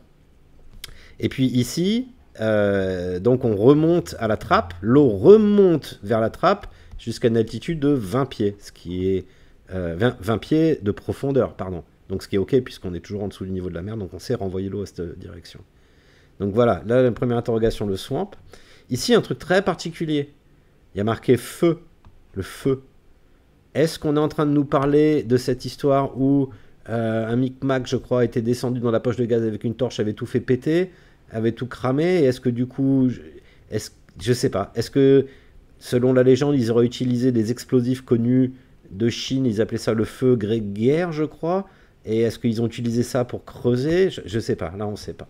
Et puis ici, donc on remonte à la trappe. L'eau remonte vers la trappe jusqu'à une altitude de 20 pieds, ce qui est 20 pieds de profondeur, pardon. Donc ce qui est ok puisqu'on est toujours en dessous du niveau de la mer, donc on sait renvoyer l'eau à cette direction. Donc voilà, là la première interrogation, le swamp. Ici un truc très particulier, il y a marqué feu, le feu. Est-ce qu'on est en train de nous parler de cette histoire où un micmac, je crois, était descendu dans la poche de gaz avec une torche, avait tout fait péter, avait tout cramé, et est-ce que du coup, je sais pas, est-ce que selon la légende, ils auraient utilisé des explosifs connus de Chine, ils appelaient ça le feu grégaire, je crois. Et est-ce qu'ils ont utilisé ça pour creuser? Je sais pas, là on sait pas.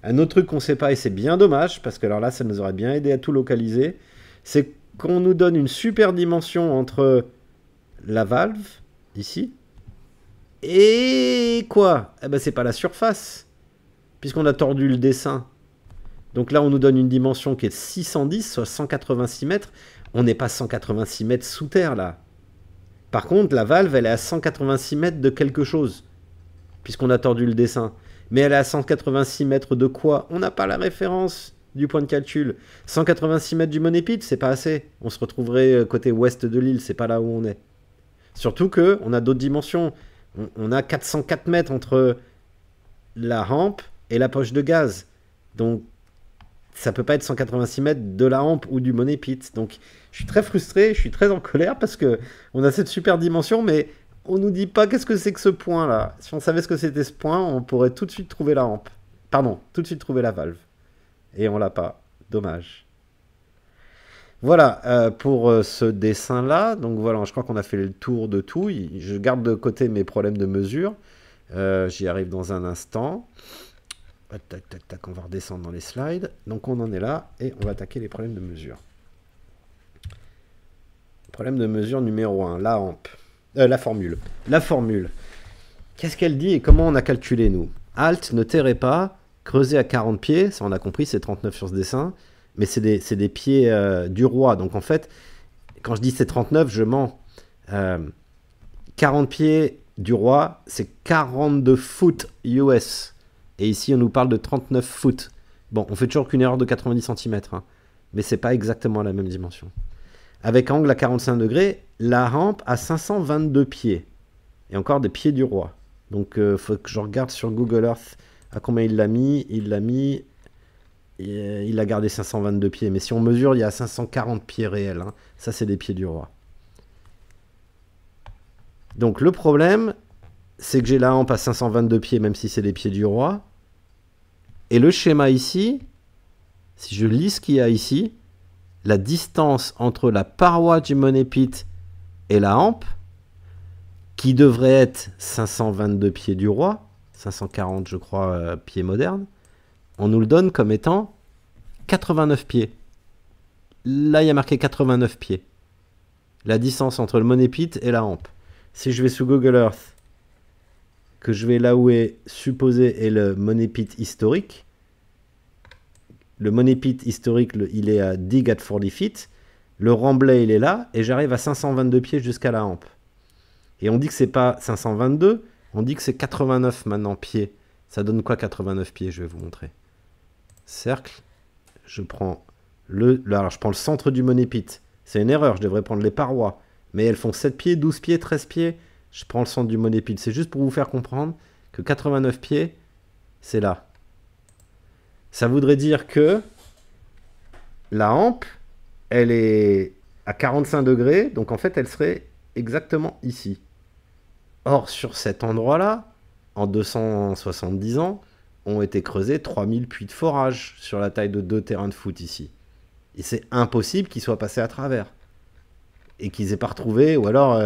Un autre truc qu'on sait pas, et c'est bien dommage, parce que alors là ça nous aurait bien aidé à tout localiser, c'est qu'on nous donne une super dimension entre la valve, ici, et quoi? Eh ben c'est pas la surface, puisqu'on a tordu le dessin. Donc là, on nous donne une dimension qui est 610, soit 186 mètres. On n'est pas 186 mètres sous terre, là. Par contre, la valve, elle est à 186 mètres de quelque chose, puisqu'on a tordu le dessin. Mais elle est à 186 mètres de quoi? On n'a pas la référence du point de calcul. 186 mètres du Money Pit, c'est pas assez. On se retrouverait côté ouest de l'île, c'est pas là où on est. Surtout qu'on a d'autres dimensions. On a 404 mètres entre la rampe et la poche de gaz. Donc, ça peut pas être 186 mètres de la hampe ou du Money Pit. Donc, je suis très frustré, je suis très en colère parce que on a cette super dimension, mais on nous dit pas qu'est-ce que c'est que ce point-là. Si on savait ce que c'était ce point, on pourrait tout de suite trouver la hampe. Pardon, tout de suite trouver la valve. Et on l'a pas. Dommage. Voilà pour ce dessin-là. Donc voilà, je crois qu'on a fait le tour de tout. Je garde de côté mes problèmes de mesure. J'y arrive dans un instant. Tac, tac, tac, on va redescendre dans les slides. Donc on en est là et on va attaquer les problèmes de mesure. Problème de mesure numéro 1, la formule. La formule. Qu'est-ce qu'elle dit et comment on a calculé, nous? Alt, ne terrez pas, creusez à 40 pieds, ça on a compris, c'est 39 sur ce dessin, mais c'est des pieds du roi. Donc en fait, quand je dis c'est 39, je mens. 40 pieds du roi, c'est 42 foot US. Et ici, on nous parle de 39 foot. Bon, on fait toujours qu'une erreur de 90 cm, hein, mais c'est pas exactement la même dimension. Avec angle à 45 degrés, la rampe à 522 pieds. Et encore des pieds du roi. Donc, il faut que je regarde sur Google Earth à combien il l'a mis. Il a gardé 522 pieds. Mais si on mesure, il y a 540 pieds réels. Hein. Ça, c'est des pieds du roi. Donc, le problème, c'est que j'ai la hampe à 522 pieds, même si c'est les pieds du roi. Et le schéma ici, si je lis ce qu'il y a ici, la distance entre la paroi du Money Pit et la hampe, qui devrait être 522 pieds du roi, 540 je crois pieds modernes, on nous le donne comme étant 89 pieds. Là il y a marqué 89 pieds. La distance entre le Money Pit et la hampe. Si je vais sous Google Earth, que je vais là où est supposé est le Money Pit historique, le Money Pit historique, il est à Dig at 40 feet, le remblai il est là, et j'arrive à 522 pieds jusqu'à la hampe. Et on dit que c'est pas 522, on dit que c'est 89 maintenant pieds. Ça donne quoi 89 pieds? Je vais vous montrer. Cercle, je prends alors je prends le centre du Money Pit. C'est une erreur, je devrais prendre les parois. Mais elles font 7 pieds, 12 pieds, 13 pieds. Je prends le centre du Money Pit. C'est juste pour vous faire comprendre que 89 pieds, c'est là. Ça voudrait dire que la hampe, elle est à 45 degrés. Donc en fait, elle serait exactement ici. Or, sur cet endroit-là, en 270 ans, ont été creusés 3000 puits de forage sur la taille de 2 terrains de foot ici. Et c'est impossible qu'ils soient passés à travers. Et qu'ils aient pas retrouvé, ou alors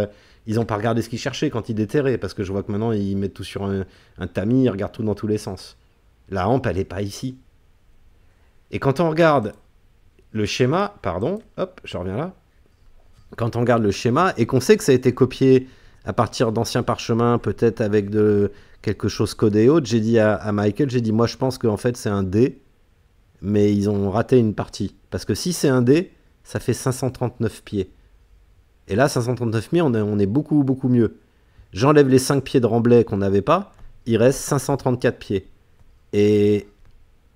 ils n'ont pas regardé ce qu'ils cherchaient quand ils déterraient, parce que je vois que maintenant ils mettent tout sur un tamis, ils regardent tout dans tous les sens. La hampe, elle n'est pas ici. Et quand on regarde le schéma, pardon, hop, je reviens là. Quand on regarde le schéma, et qu'on sait que ça a été copié à partir d'anciens parchemins, peut-être avec quelque chose codé et autres, j'ai dit à Michael, j'ai dit, moi je pense qu'en fait c'est un D, mais ils ont raté une partie. Parce que si c'est un D, ça fait 539 pieds. Et là, 539 pieds, on est beaucoup, beaucoup mieux. J'enlève les 5 pieds de remblai qu'on n'avait pas, il reste 534 pieds. Et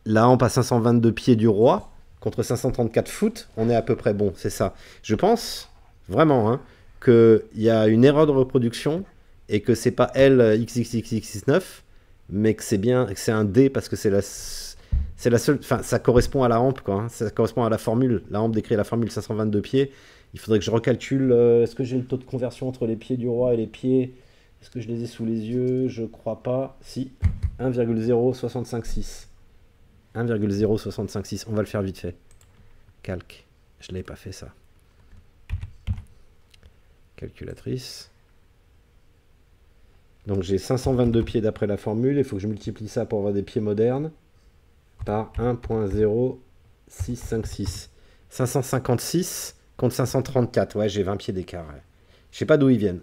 la hampe à 522 pieds du roi, contre 534 foot, on est à peu près bon, c'est ça. Je pense, vraiment, hein, qu'il y a une erreur de reproduction, et que c'est pas L XXXX9, mais que c'est bien, que c'est un D, parce que c'est la seule, enfin, ça correspond à la hampe, quoi, hein, ça correspond à la formule. La hampe décrit la formule 522 pieds. Il faudrait que je recalcule, est-ce que j'ai le taux de conversion entre les pieds du roi et les pieds? Est-ce que je les ai sous les yeux? Je crois pas. Si, 1,0656. 1,0656. On va le faire vite fait. Calque. Je l'avais pas fait ça. Calculatrice. Donc j'ai 522 pieds d'après la formule. Il faut que je multiplie ça pour avoir des pieds modernes. Par 1,0656. 556 contre 534. Ouais, j'ai 20 pieds d'écart. Ouais. Je sais pas d'où ils viennent.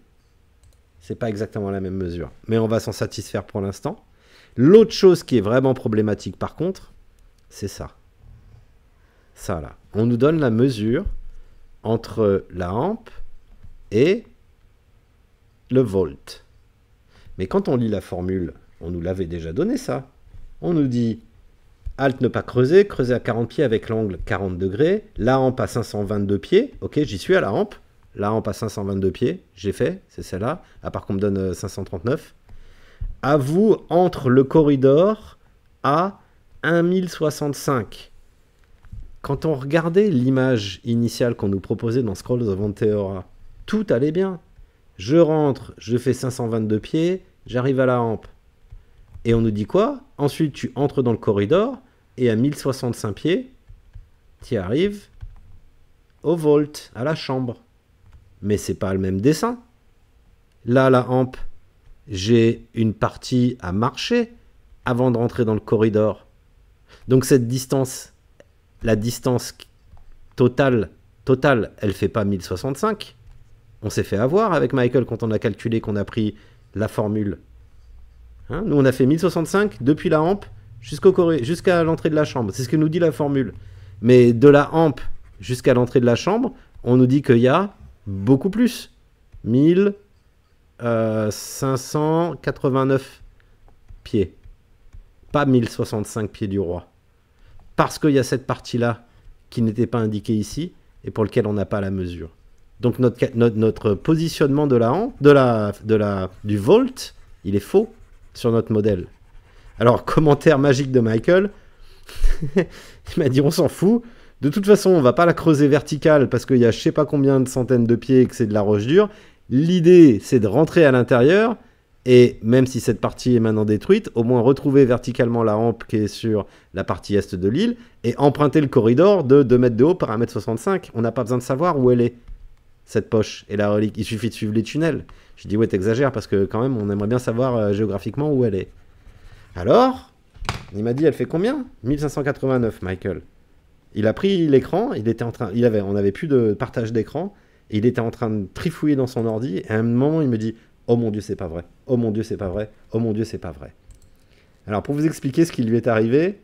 C'est pas exactement la même mesure. Mais on va s'en satisfaire pour l'instant. L'autre chose qui est vraiment problématique par contre, c'est ça. Ça là. On nous donne la mesure entre la hampe et le volt. Mais quand on lit la formule, on nous l'avait déjà donné ça. On nous dit Alt ne pas creuser, creuser à 40 pieds avec l'angle 40 degrés, la hampe à 522 pieds, ok, j'y suis à la hampe à 522 pieds, j'ai fait, c'est celle-là, à part qu'on me donne 539. À vous, entre le corridor à 1065. Quand on regardait l'image initiale qu'on nous proposait dans Scrolls of Anteora, tout allait bien. Je rentre, je fais 522 pieds, j'arrive à la hampe. Et on nous dit quoi? Ensuite, tu entres dans le corridor, et à 1065 pieds, tu arrives au volt, à la chambre. Mais c'est pas le même dessin. Là, la hampe, j'ai une partie à marcher avant de rentrer dans le corridor. Donc cette distance, la distance totale, elle fait pas 1065. On s'est fait avoir avec Michael quand on a calculé qu'on a pris la formule. Hein, nous, on a fait 1065 depuis la hampe jusqu'à l'entrée de la chambre. C'est ce que nous dit la formule. Mais de la hampe jusqu'à l'entrée de la chambre, on nous dit qu'il y a beaucoup plus. 1589 pieds. Pas 1065 pieds du roi. Parce qu'il y a cette partie-là qui n'était pas indiquée ici et pour lequel on n'a pas la mesure. Donc notre positionnement de la hampe, du volt, il est faux sur notre modèle. Alors, commentaire magique de Michael, il m'a dit on s'en fout, de toute façon on va pas la creuser verticale parce qu'il y a je sais pas combien de centaines de pieds et que c'est de la roche dure. L'idée c'est de rentrer à l'intérieur et même si cette partie est maintenant détruite, au moins retrouver verticalement la hampe qui est sur la partie est de l'île et emprunter le corridor de 2 mètres de haut par 1,65 m. On n'a pas besoin de savoir où elle est, cette poche et la relique, il suffit de suivre les tunnels. Je dis ouais t'exagères parce que quand même on aimerait bien savoir géographiquement où elle est. Alors, il m'a dit, elle fait combien? 1589, Michael. Il a pris l'écran, on n'avait plus de partage d'écran, et il était en train de trifouiller dans son ordi, et à un moment, il me dit, oh mon Dieu, c'est pas vrai, oh mon Dieu, c'est pas vrai, oh mon Dieu, c'est pas vrai. Alors, pour vous expliquer ce qui lui est arrivé,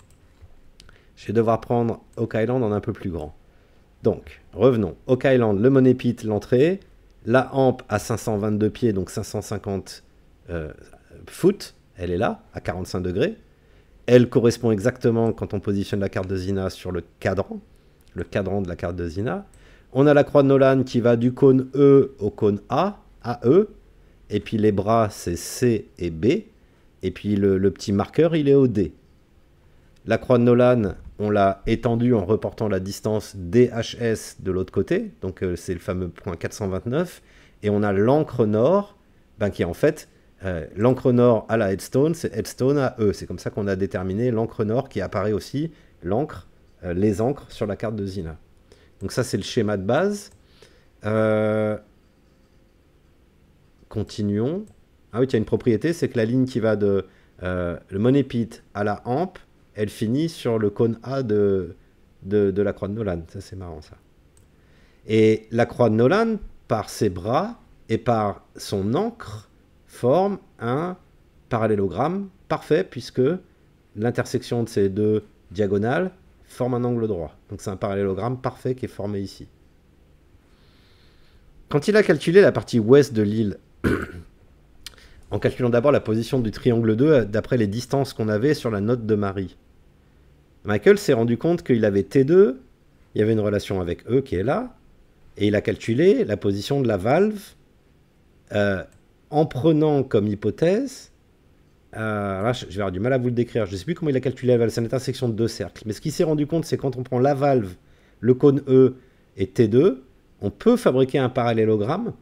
je vais devoir prendre Oak Island en un peu plus grand. Donc, revenons. Oak Island, le Money Pit, l'entrée, la hampe à 522 pieds, donc 550 foot, elle est là, à 45 degrés. Elle correspond exactement, quand on positionne la carte de Zina, sur le cadran de la carte de Zina. On a la croix de Nolan qui va du cône E au cône A, AE. Et puis les bras, c'est C et B. Et puis le petit marqueur, il est au D. La croix de Nolan, on l'a étendue en reportant la distance DHS de l'autre côté. Donc c'est le fameux point 429. Et on a l'encre nord, qui est en fait l'encre nord à la headstone, c'est headstone à E. C'est comme ça qu'on a déterminé l'encre nord qui apparaît aussi, les encres sur la carte de Zina. Donc ça, c'est le schéma de base. Continuons. Ah oui, il y a une propriété, c'est que la ligne qui va de le money pit à la hampe, elle finit sur le cône A de la croix de Nolan. Ça, c'est marrant, ça. Et la croix de Nolan, par ses bras et par son encre, forme un parallélogramme parfait, puisque l'intersection de ces deux diagonales forme un angle droit. Donc c'est un parallélogramme parfait qui est formé ici. Quand il a calculé la partie ouest de l'île, en calculant d'abord la position du triangle 2 d'après les distances qu'on avait sur la note de Marie, Michael s'est rendu compte qu'il avait T2, il y avait une relation avec E qui est là, et il a calculé la position de la valve en prenant comme hypothèse, là je vais avoir du mal à vous le décrire, je ne sais plus comment il a calculé la valve, c'est une intersection de deux cercles, mais ce qu'il s'est rendu compte, c'est quand on prend la valve, le cône E et T2, on peut fabriquer un parallélogramme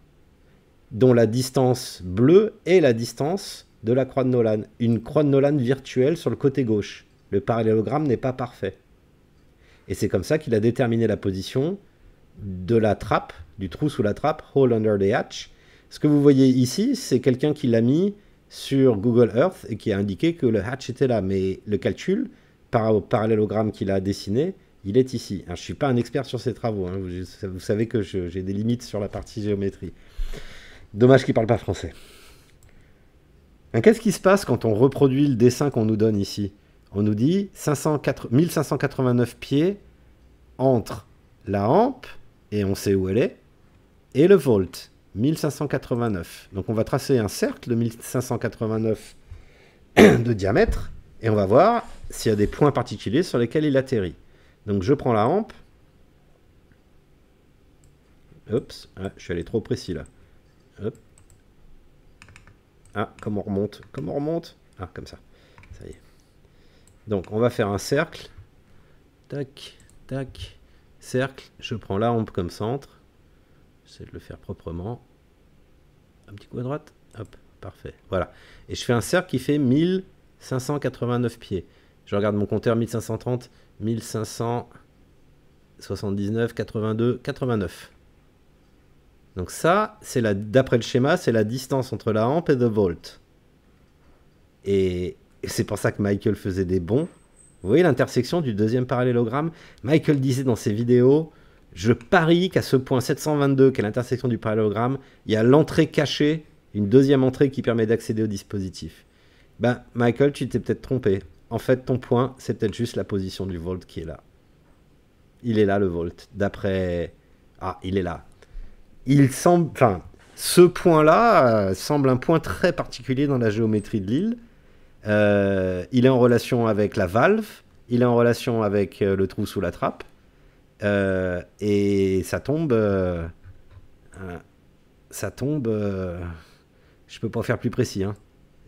dont la distance bleue est la distance de la croix de Nolan, une croix de Nolan virtuelle sur le côté gauche. Le parallélogramme n'est pas parfait. Et c'est comme ça qu'il a déterminé la position de la trappe, du trou sous la trappe, hole under the hatch. Ce que vous voyez ici, c'est quelqu'un qui l'a mis sur Google Earth et qui a indiqué que le hatch était là. Mais le calcul, par parallélogramme qu'il a dessiné, il est ici. Alors, je ne suis pas un expert sur ces travaux. Hein. Vous savez que j'ai des limites sur la partie géométrie. Dommage qu'il ne parle pas français. Qu'est-ce qui se passe quand on reproduit le dessin qu'on nous donne ici? On nous dit 1589 pieds entre la hampe, et on sait où elle est, et le vault, 1589. Donc on va tracer un cercle de 1589 de diamètre, et on va voir s'il y a des points particuliers sur lesquels il atterrit. Donc je prends la hampe. Oups, je suis allé trop précis là. Hop. Ah, comment on remonte? Ah, comme ça. Ça y est. Donc, on va faire un cercle. Tac, tac, cercle. Je prends la hampe comme centre. J'essaie de le faire proprement. Un petit coup à droite. Hop, parfait. Voilà. Et je fais un cercle qui fait 1589 pieds. Je regarde mon compteur, 1530, 1579, 82, 89. Donc ça, c'est d'après le schéma, c'est la distance entre la hampe et the vault. Et c'est pour ça que Michael faisait des bonds. Vous voyez l'intersection du deuxième parallélogramme? Michael disait dans ses vidéos, je parie qu'à ce point 722, qui est l'intersection du parallélogramme, il y a l'entrée cachée, une deuxième entrée qui permet d'accéder au dispositif. Ben, Michael, tu t'es peut-être trompé. En fait, ton point, c'est peut-être juste la position du vault qui est là. Il est là, le vault. D'après... Ah, il est là. Il semble, enfin, ce point-là semble un point très particulier dans la géométrie de l'île. Il est en relation avec la valve, il est en relation avec le trou sous la trappe, et ça tombe, je peux pas faire plus précis, hein.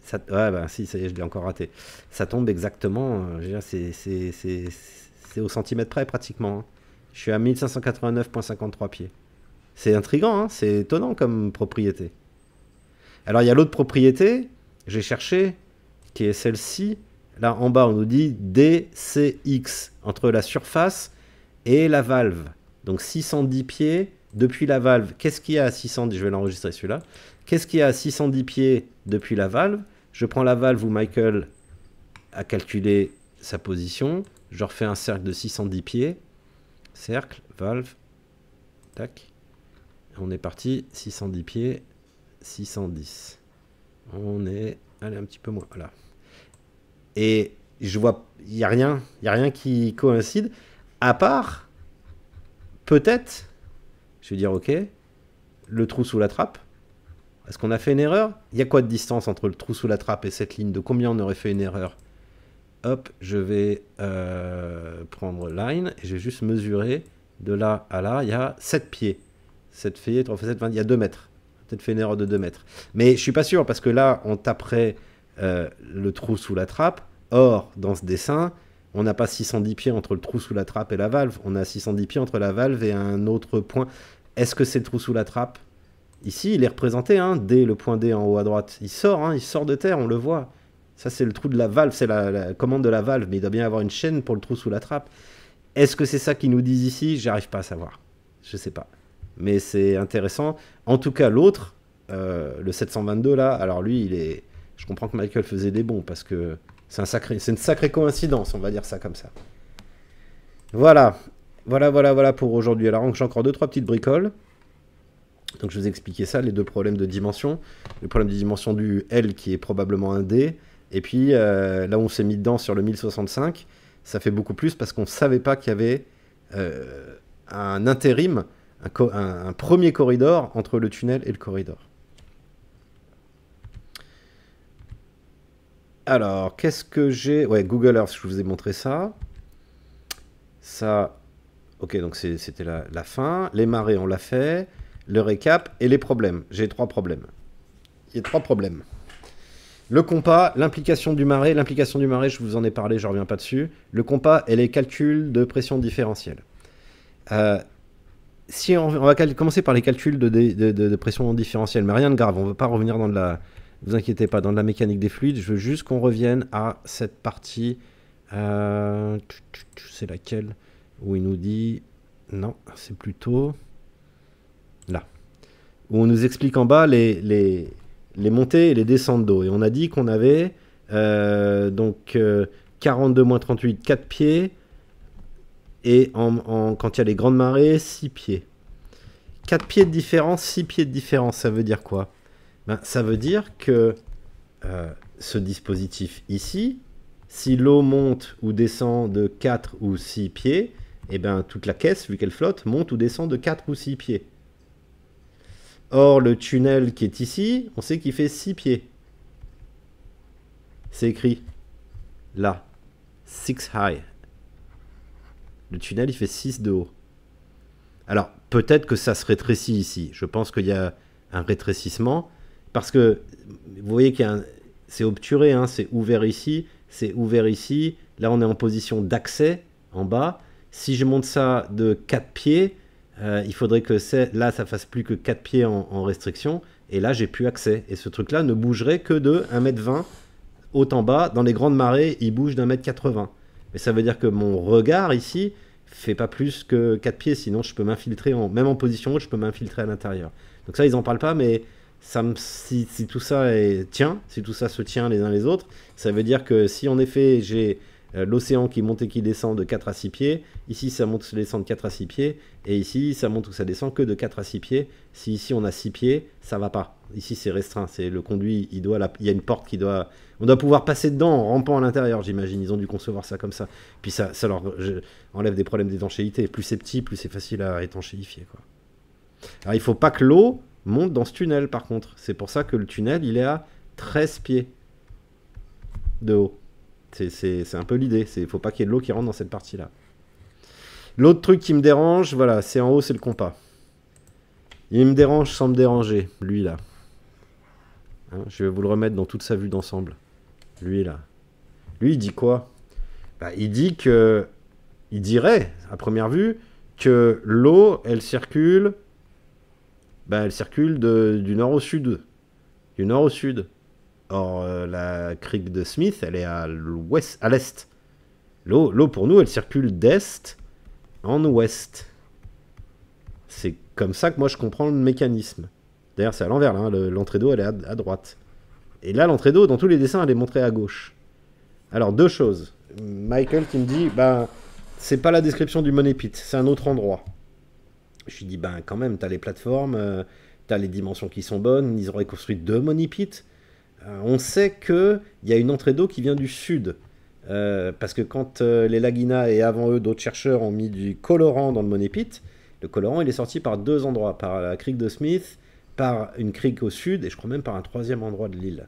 Ça, ouais, bah, si, ça y est, je l'ai encore raté. Ça tombe exactement, c'est au centimètre près pratiquement. Hein. Je suis à 1589,53 pieds. C'est intriguant, hein, c'est étonnant comme propriété. Alors il y a l'autre propriété, j'ai cherché, qui est celle-ci. Là en bas on nous dit DCX, entre la surface et la valve. Donc 610 pieds depuis la valve. Qu'est-ce qu'il y a à 610? Je vais l'enregistrer celui-là. Qu'est-ce qu'il y a à 610 pieds depuis la valve? Je prends la valve où Michael a calculé sa position. Je refais un cercle de 610 pieds. Cercle, valve, tac. On est parti, 610 pieds, 610. On est... Allez, un petit peu moins, voilà. Et je vois, il n'y a rien qui coïncide, à part, peut-être, je vais dire ok, le trou sous la trappe. Est-ce qu'on a fait une erreur? Il y a quoi de distance entre le trou sous la trappe et cette ligne? De combien on aurait fait une erreur? hop, je vais prendre line, et je vais juste mesurer de là à là, il y a 7 pieds. 7 pieds, 3 fois 7, 20, il y a 2 mètres. Peut-être fait une erreur de 2 mètres. Mais je suis pas sûr, parce que là, on taperait le trou sous la trappe. Or, dans ce dessin, on n'a pas 610 pieds entre le trou sous la trappe et la valve. On a 610 pieds entre la valve et un autre point. Est-ce que c'est le trou sous la trappe? Ici, il est représenté, hein, D, le point D en haut à droite. Il sort de terre, on le voit. Ça, c'est le trou de la valve, c'est la commande de la valve. Mais il doit bien y avoir une chaîne pour le trou sous la trappe. Est-ce que c'est ça qu'ils nous disent ici? J'arrive pas à savoir. Je sais pas. Mais c'est intéressant. En tout cas, l'autre, le 722 là, alors lui, il est... Je comprends que Michael faisait des bons parce que c'est une sacrée coïncidence, on va dire ça comme ça. Voilà. Voilà pour aujourd'hui. Alors j'ai encore 2-3 petites bricoles. Donc je vous ai expliqué ça, les deux problèmes de dimension. Le problème de dimension du L qui est probablement un D. Et puis là où on s'est mis dedans sur le 1065, ça fait beaucoup plus parce qu'on ne savait pas qu'il y avait un intérim, un premier corridor entre le tunnel et le corridor. Alors, qu'est-ce que j'ai? Ouais, Google Earth, je vous ai montré ça. Ça, ok, donc c'était la fin. Les marées, on l'a fait. Le récap et les problèmes. J'ai 3 problèmes. Il y a 3 problèmes. Le compas, l'implication du marais. L'implication du marais, je vous en ai parlé, je ne reviens pas dessus. Le compas et les calculs de pression différentielle. Si on va commencer par les calculs de pression différentielle, mais rien de grave, on ne veut pas revenir dans de la... Ne vous inquiétez pas, dans de la mécanique des fluides, je veux juste qu'on revienne à cette partie... c'est laquelle? Où il nous dit... Non, c'est plutôt... Là. Où on nous explique en bas les montées et les descentes d'eau. Et on a dit qu'on avait 42 moins 38, 4 pieds. Et quand il y a les grandes marées, 6 pieds. 4 pieds de différence, 6 pieds de différence, ça veut dire quoi? Ben, ça veut dire que ce dispositif ici, si l'eau monte ou descend de 4 ou 6 pieds, et ben, toute la caisse, vu qu'elle flotte, monte ou descend de 4 ou 6 pieds. Or, le tunnel qui est ici, on sait qu'il fait 6 pieds. C'est écrit là. 6 high. Le tunnel, il fait 6 de haut. Alors, peut-être que ça se rétrécit ici. Je pense qu'il y a un rétrécissement. Parce que, vous voyez qu'il y a c'est obturé, hein, c'est ouvert ici, c'est ouvert ici. Là, on est en position d'accès, en bas. Si je monte ça de 4 pieds... il faudrait que là, ça fasse plus que 4 pieds en restriction. Et là, j'ai plus accès. Et ce truc-là ne bougerait que de 1,20 m haut en bas. Dans les grandes marées, il bouge d'1,80 m. Mais ça veut dire que mon regard ici fait pas plus que 4 pieds. Sinon, je peux m'infiltrer, même en position haute, je peux m'infiltrer à l'intérieur. Donc ça, ils n'en parlent pas, mais si tout ça si tout ça se tient les uns les autres, ça veut dire que si en effet, j'ai... l'océan qui monte et qui descend de 4 à 6 pieds. Ici, ça monte et descend de 4 à 6 pieds. Et ici, ça monte ou ça descend que de 4 à 6 pieds. Si ici, on a 6 pieds, ça va pas. Ici, c'est restreint. C'est le conduit, il y a une porte qui doit... On doit pouvoir passer dedans en rampant à l'intérieur, j'imagine. Ils ont dû concevoir ça comme ça. Puis ça leur enlève des problèmes d'étanchéité. Plus c'est petit, plus c'est facile à étanchéifier, quoi. Alors, il faut pas que l'eau monte dans ce tunnel, par contre. C'est pour ça que le tunnel, il est à 13 pieds de haut. C'est un peu l'idée. Il ne faut pas qu'il y ait de l'eau qui rentre dans cette partie-là. L'autre truc qui me dérange, voilà, c'est en haut, c'est le compas. Il me dérange sans me déranger, lui là. Hein, je vais vous le remettre dans toute sa vue d'ensemble. Lui là. Lui, il dit quoi? Bah, il dit que... Il dirait, à première vue, que l'eau, elle circule... Bah, elle circule du nord au sud. Du nord au sud. Or, la crique de Smith, elle est à l'ouest, à l'est. L'eau, pour nous, elle circule d'est en ouest. C'est comme ça que moi, je comprends le mécanisme. D'ailleurs, c'est à l'envers, là. Hein, l'entrée d'eau, elle est à droite. Et là, l'entrée d'eau, dans tous les dessins, elle est montrée à gauche. Alors, deux choses. Michael qui me dit, ben, c'est pas la description du Money Pit, c'est un autre endroit. Je lui dis, ben, quand même, t'as les plateformes, t'as les dimensions qui sont bonnes, ils auraient construit 2 Money Pits. On sait qu'il y a une entrée d'eau qui vient du sud. Parce que quand les Lagina et avant eux d'autres chercheurs ont mis du colorant dans le Money Pit, le colorant il est sorti par 2 endroits, par la crique de Smith, par une crique au sud et je crois même par un 3e endroit de l'île.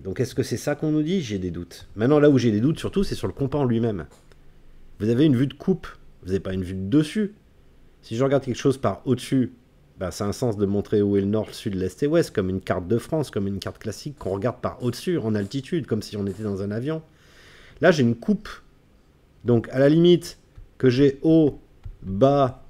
Donc est-ce que c'est ça qu'on nous dit? J'ai des doutes. Maintenant, là où j'ai des doutes, surtout, c'est sur le compas en lui-même. Vous avez une vue de coupe, vous n'avez pas une vue de dessus. Si je regarde quelque chose par au-dessus, bah, ça a un sens de montrer où est le nord, le sud, l'est et l'ouest, comme une carte de France, comme une carte classique qu'on regarde par au-dessus, en altitude, comme si on était dans un avion. Là, j'ai une coupe. Donc, à la limite, que j'ai haut, bas,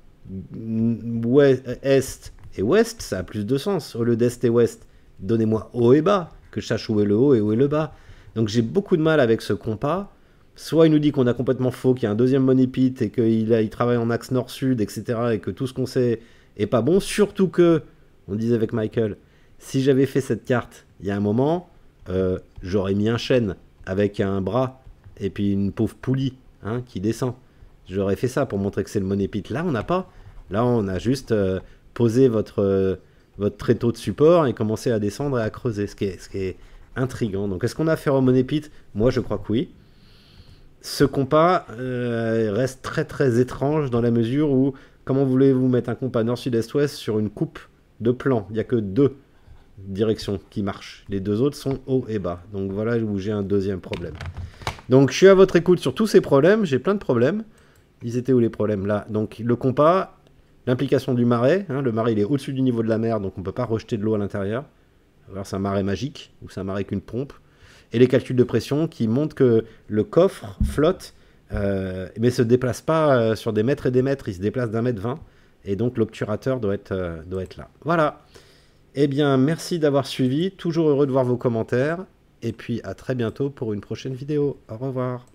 est et ouest, ça a plus de sens. Au lieu d'est et ouest, donnez-moi haut et bas, que je sache où est le haut et où est le bas. Donc, j'ai beaucoup de mal avec ce compas. Soit il nous dit qu'on a complètement faux, qu'il y a un deuxième monépite et qu'il travaille en axe nord-sud, etc. et que tout ce qu'on sait est pas bon. Surtout que, on disait avec Michael, si j'avais fait cette carte il y a un moment, j'aurais mis un chêne avec un bras et puis une pauvre poulie qui descend. J'aurais fait ça pour montrer que c'est le monépite. Là, on n'a pas. Là, on a juste posé votre tréteau de support et commencé à descendre et à creuser, ce qui est intriguant. Donc, est-ce qu'on a affaire au monépite? Moi, je crois que oui. Ce compas reste très très étrange dans la mesure où, comment voulez-vous mettre un compas nord-sud-est-ouest sur une coupe de plan? Il n'y a que deux directions qui marchent. Les deux autres sont haut et bas. Donc voilà où j'ai un deuxième problème. Donc je suis à votre écoute sur tous ces problèmes. J'ai plein de problèmes. Ils étaient où les problèmes là? Donc le compas, l'implication du marais. Le marais il est au-dessus du niveau de la mer, donc on ne peut pas rejeter de l'eau à l'intérieur. Alors c'est un marais magique ou c'est un marais avec une pompe. Et les calculs de pression qui montrent que le coffre flotte, mais se déplace pas sur des mètres et des mètres, il se déplace d'1,20 m, et donc l'obturateur doit être là. Voilà. Eh bien, merci d'avoir suivi, toujours heureux de voir vos commentaires, et puis à très bientôt pour une prochaine vidéo. Au revoir.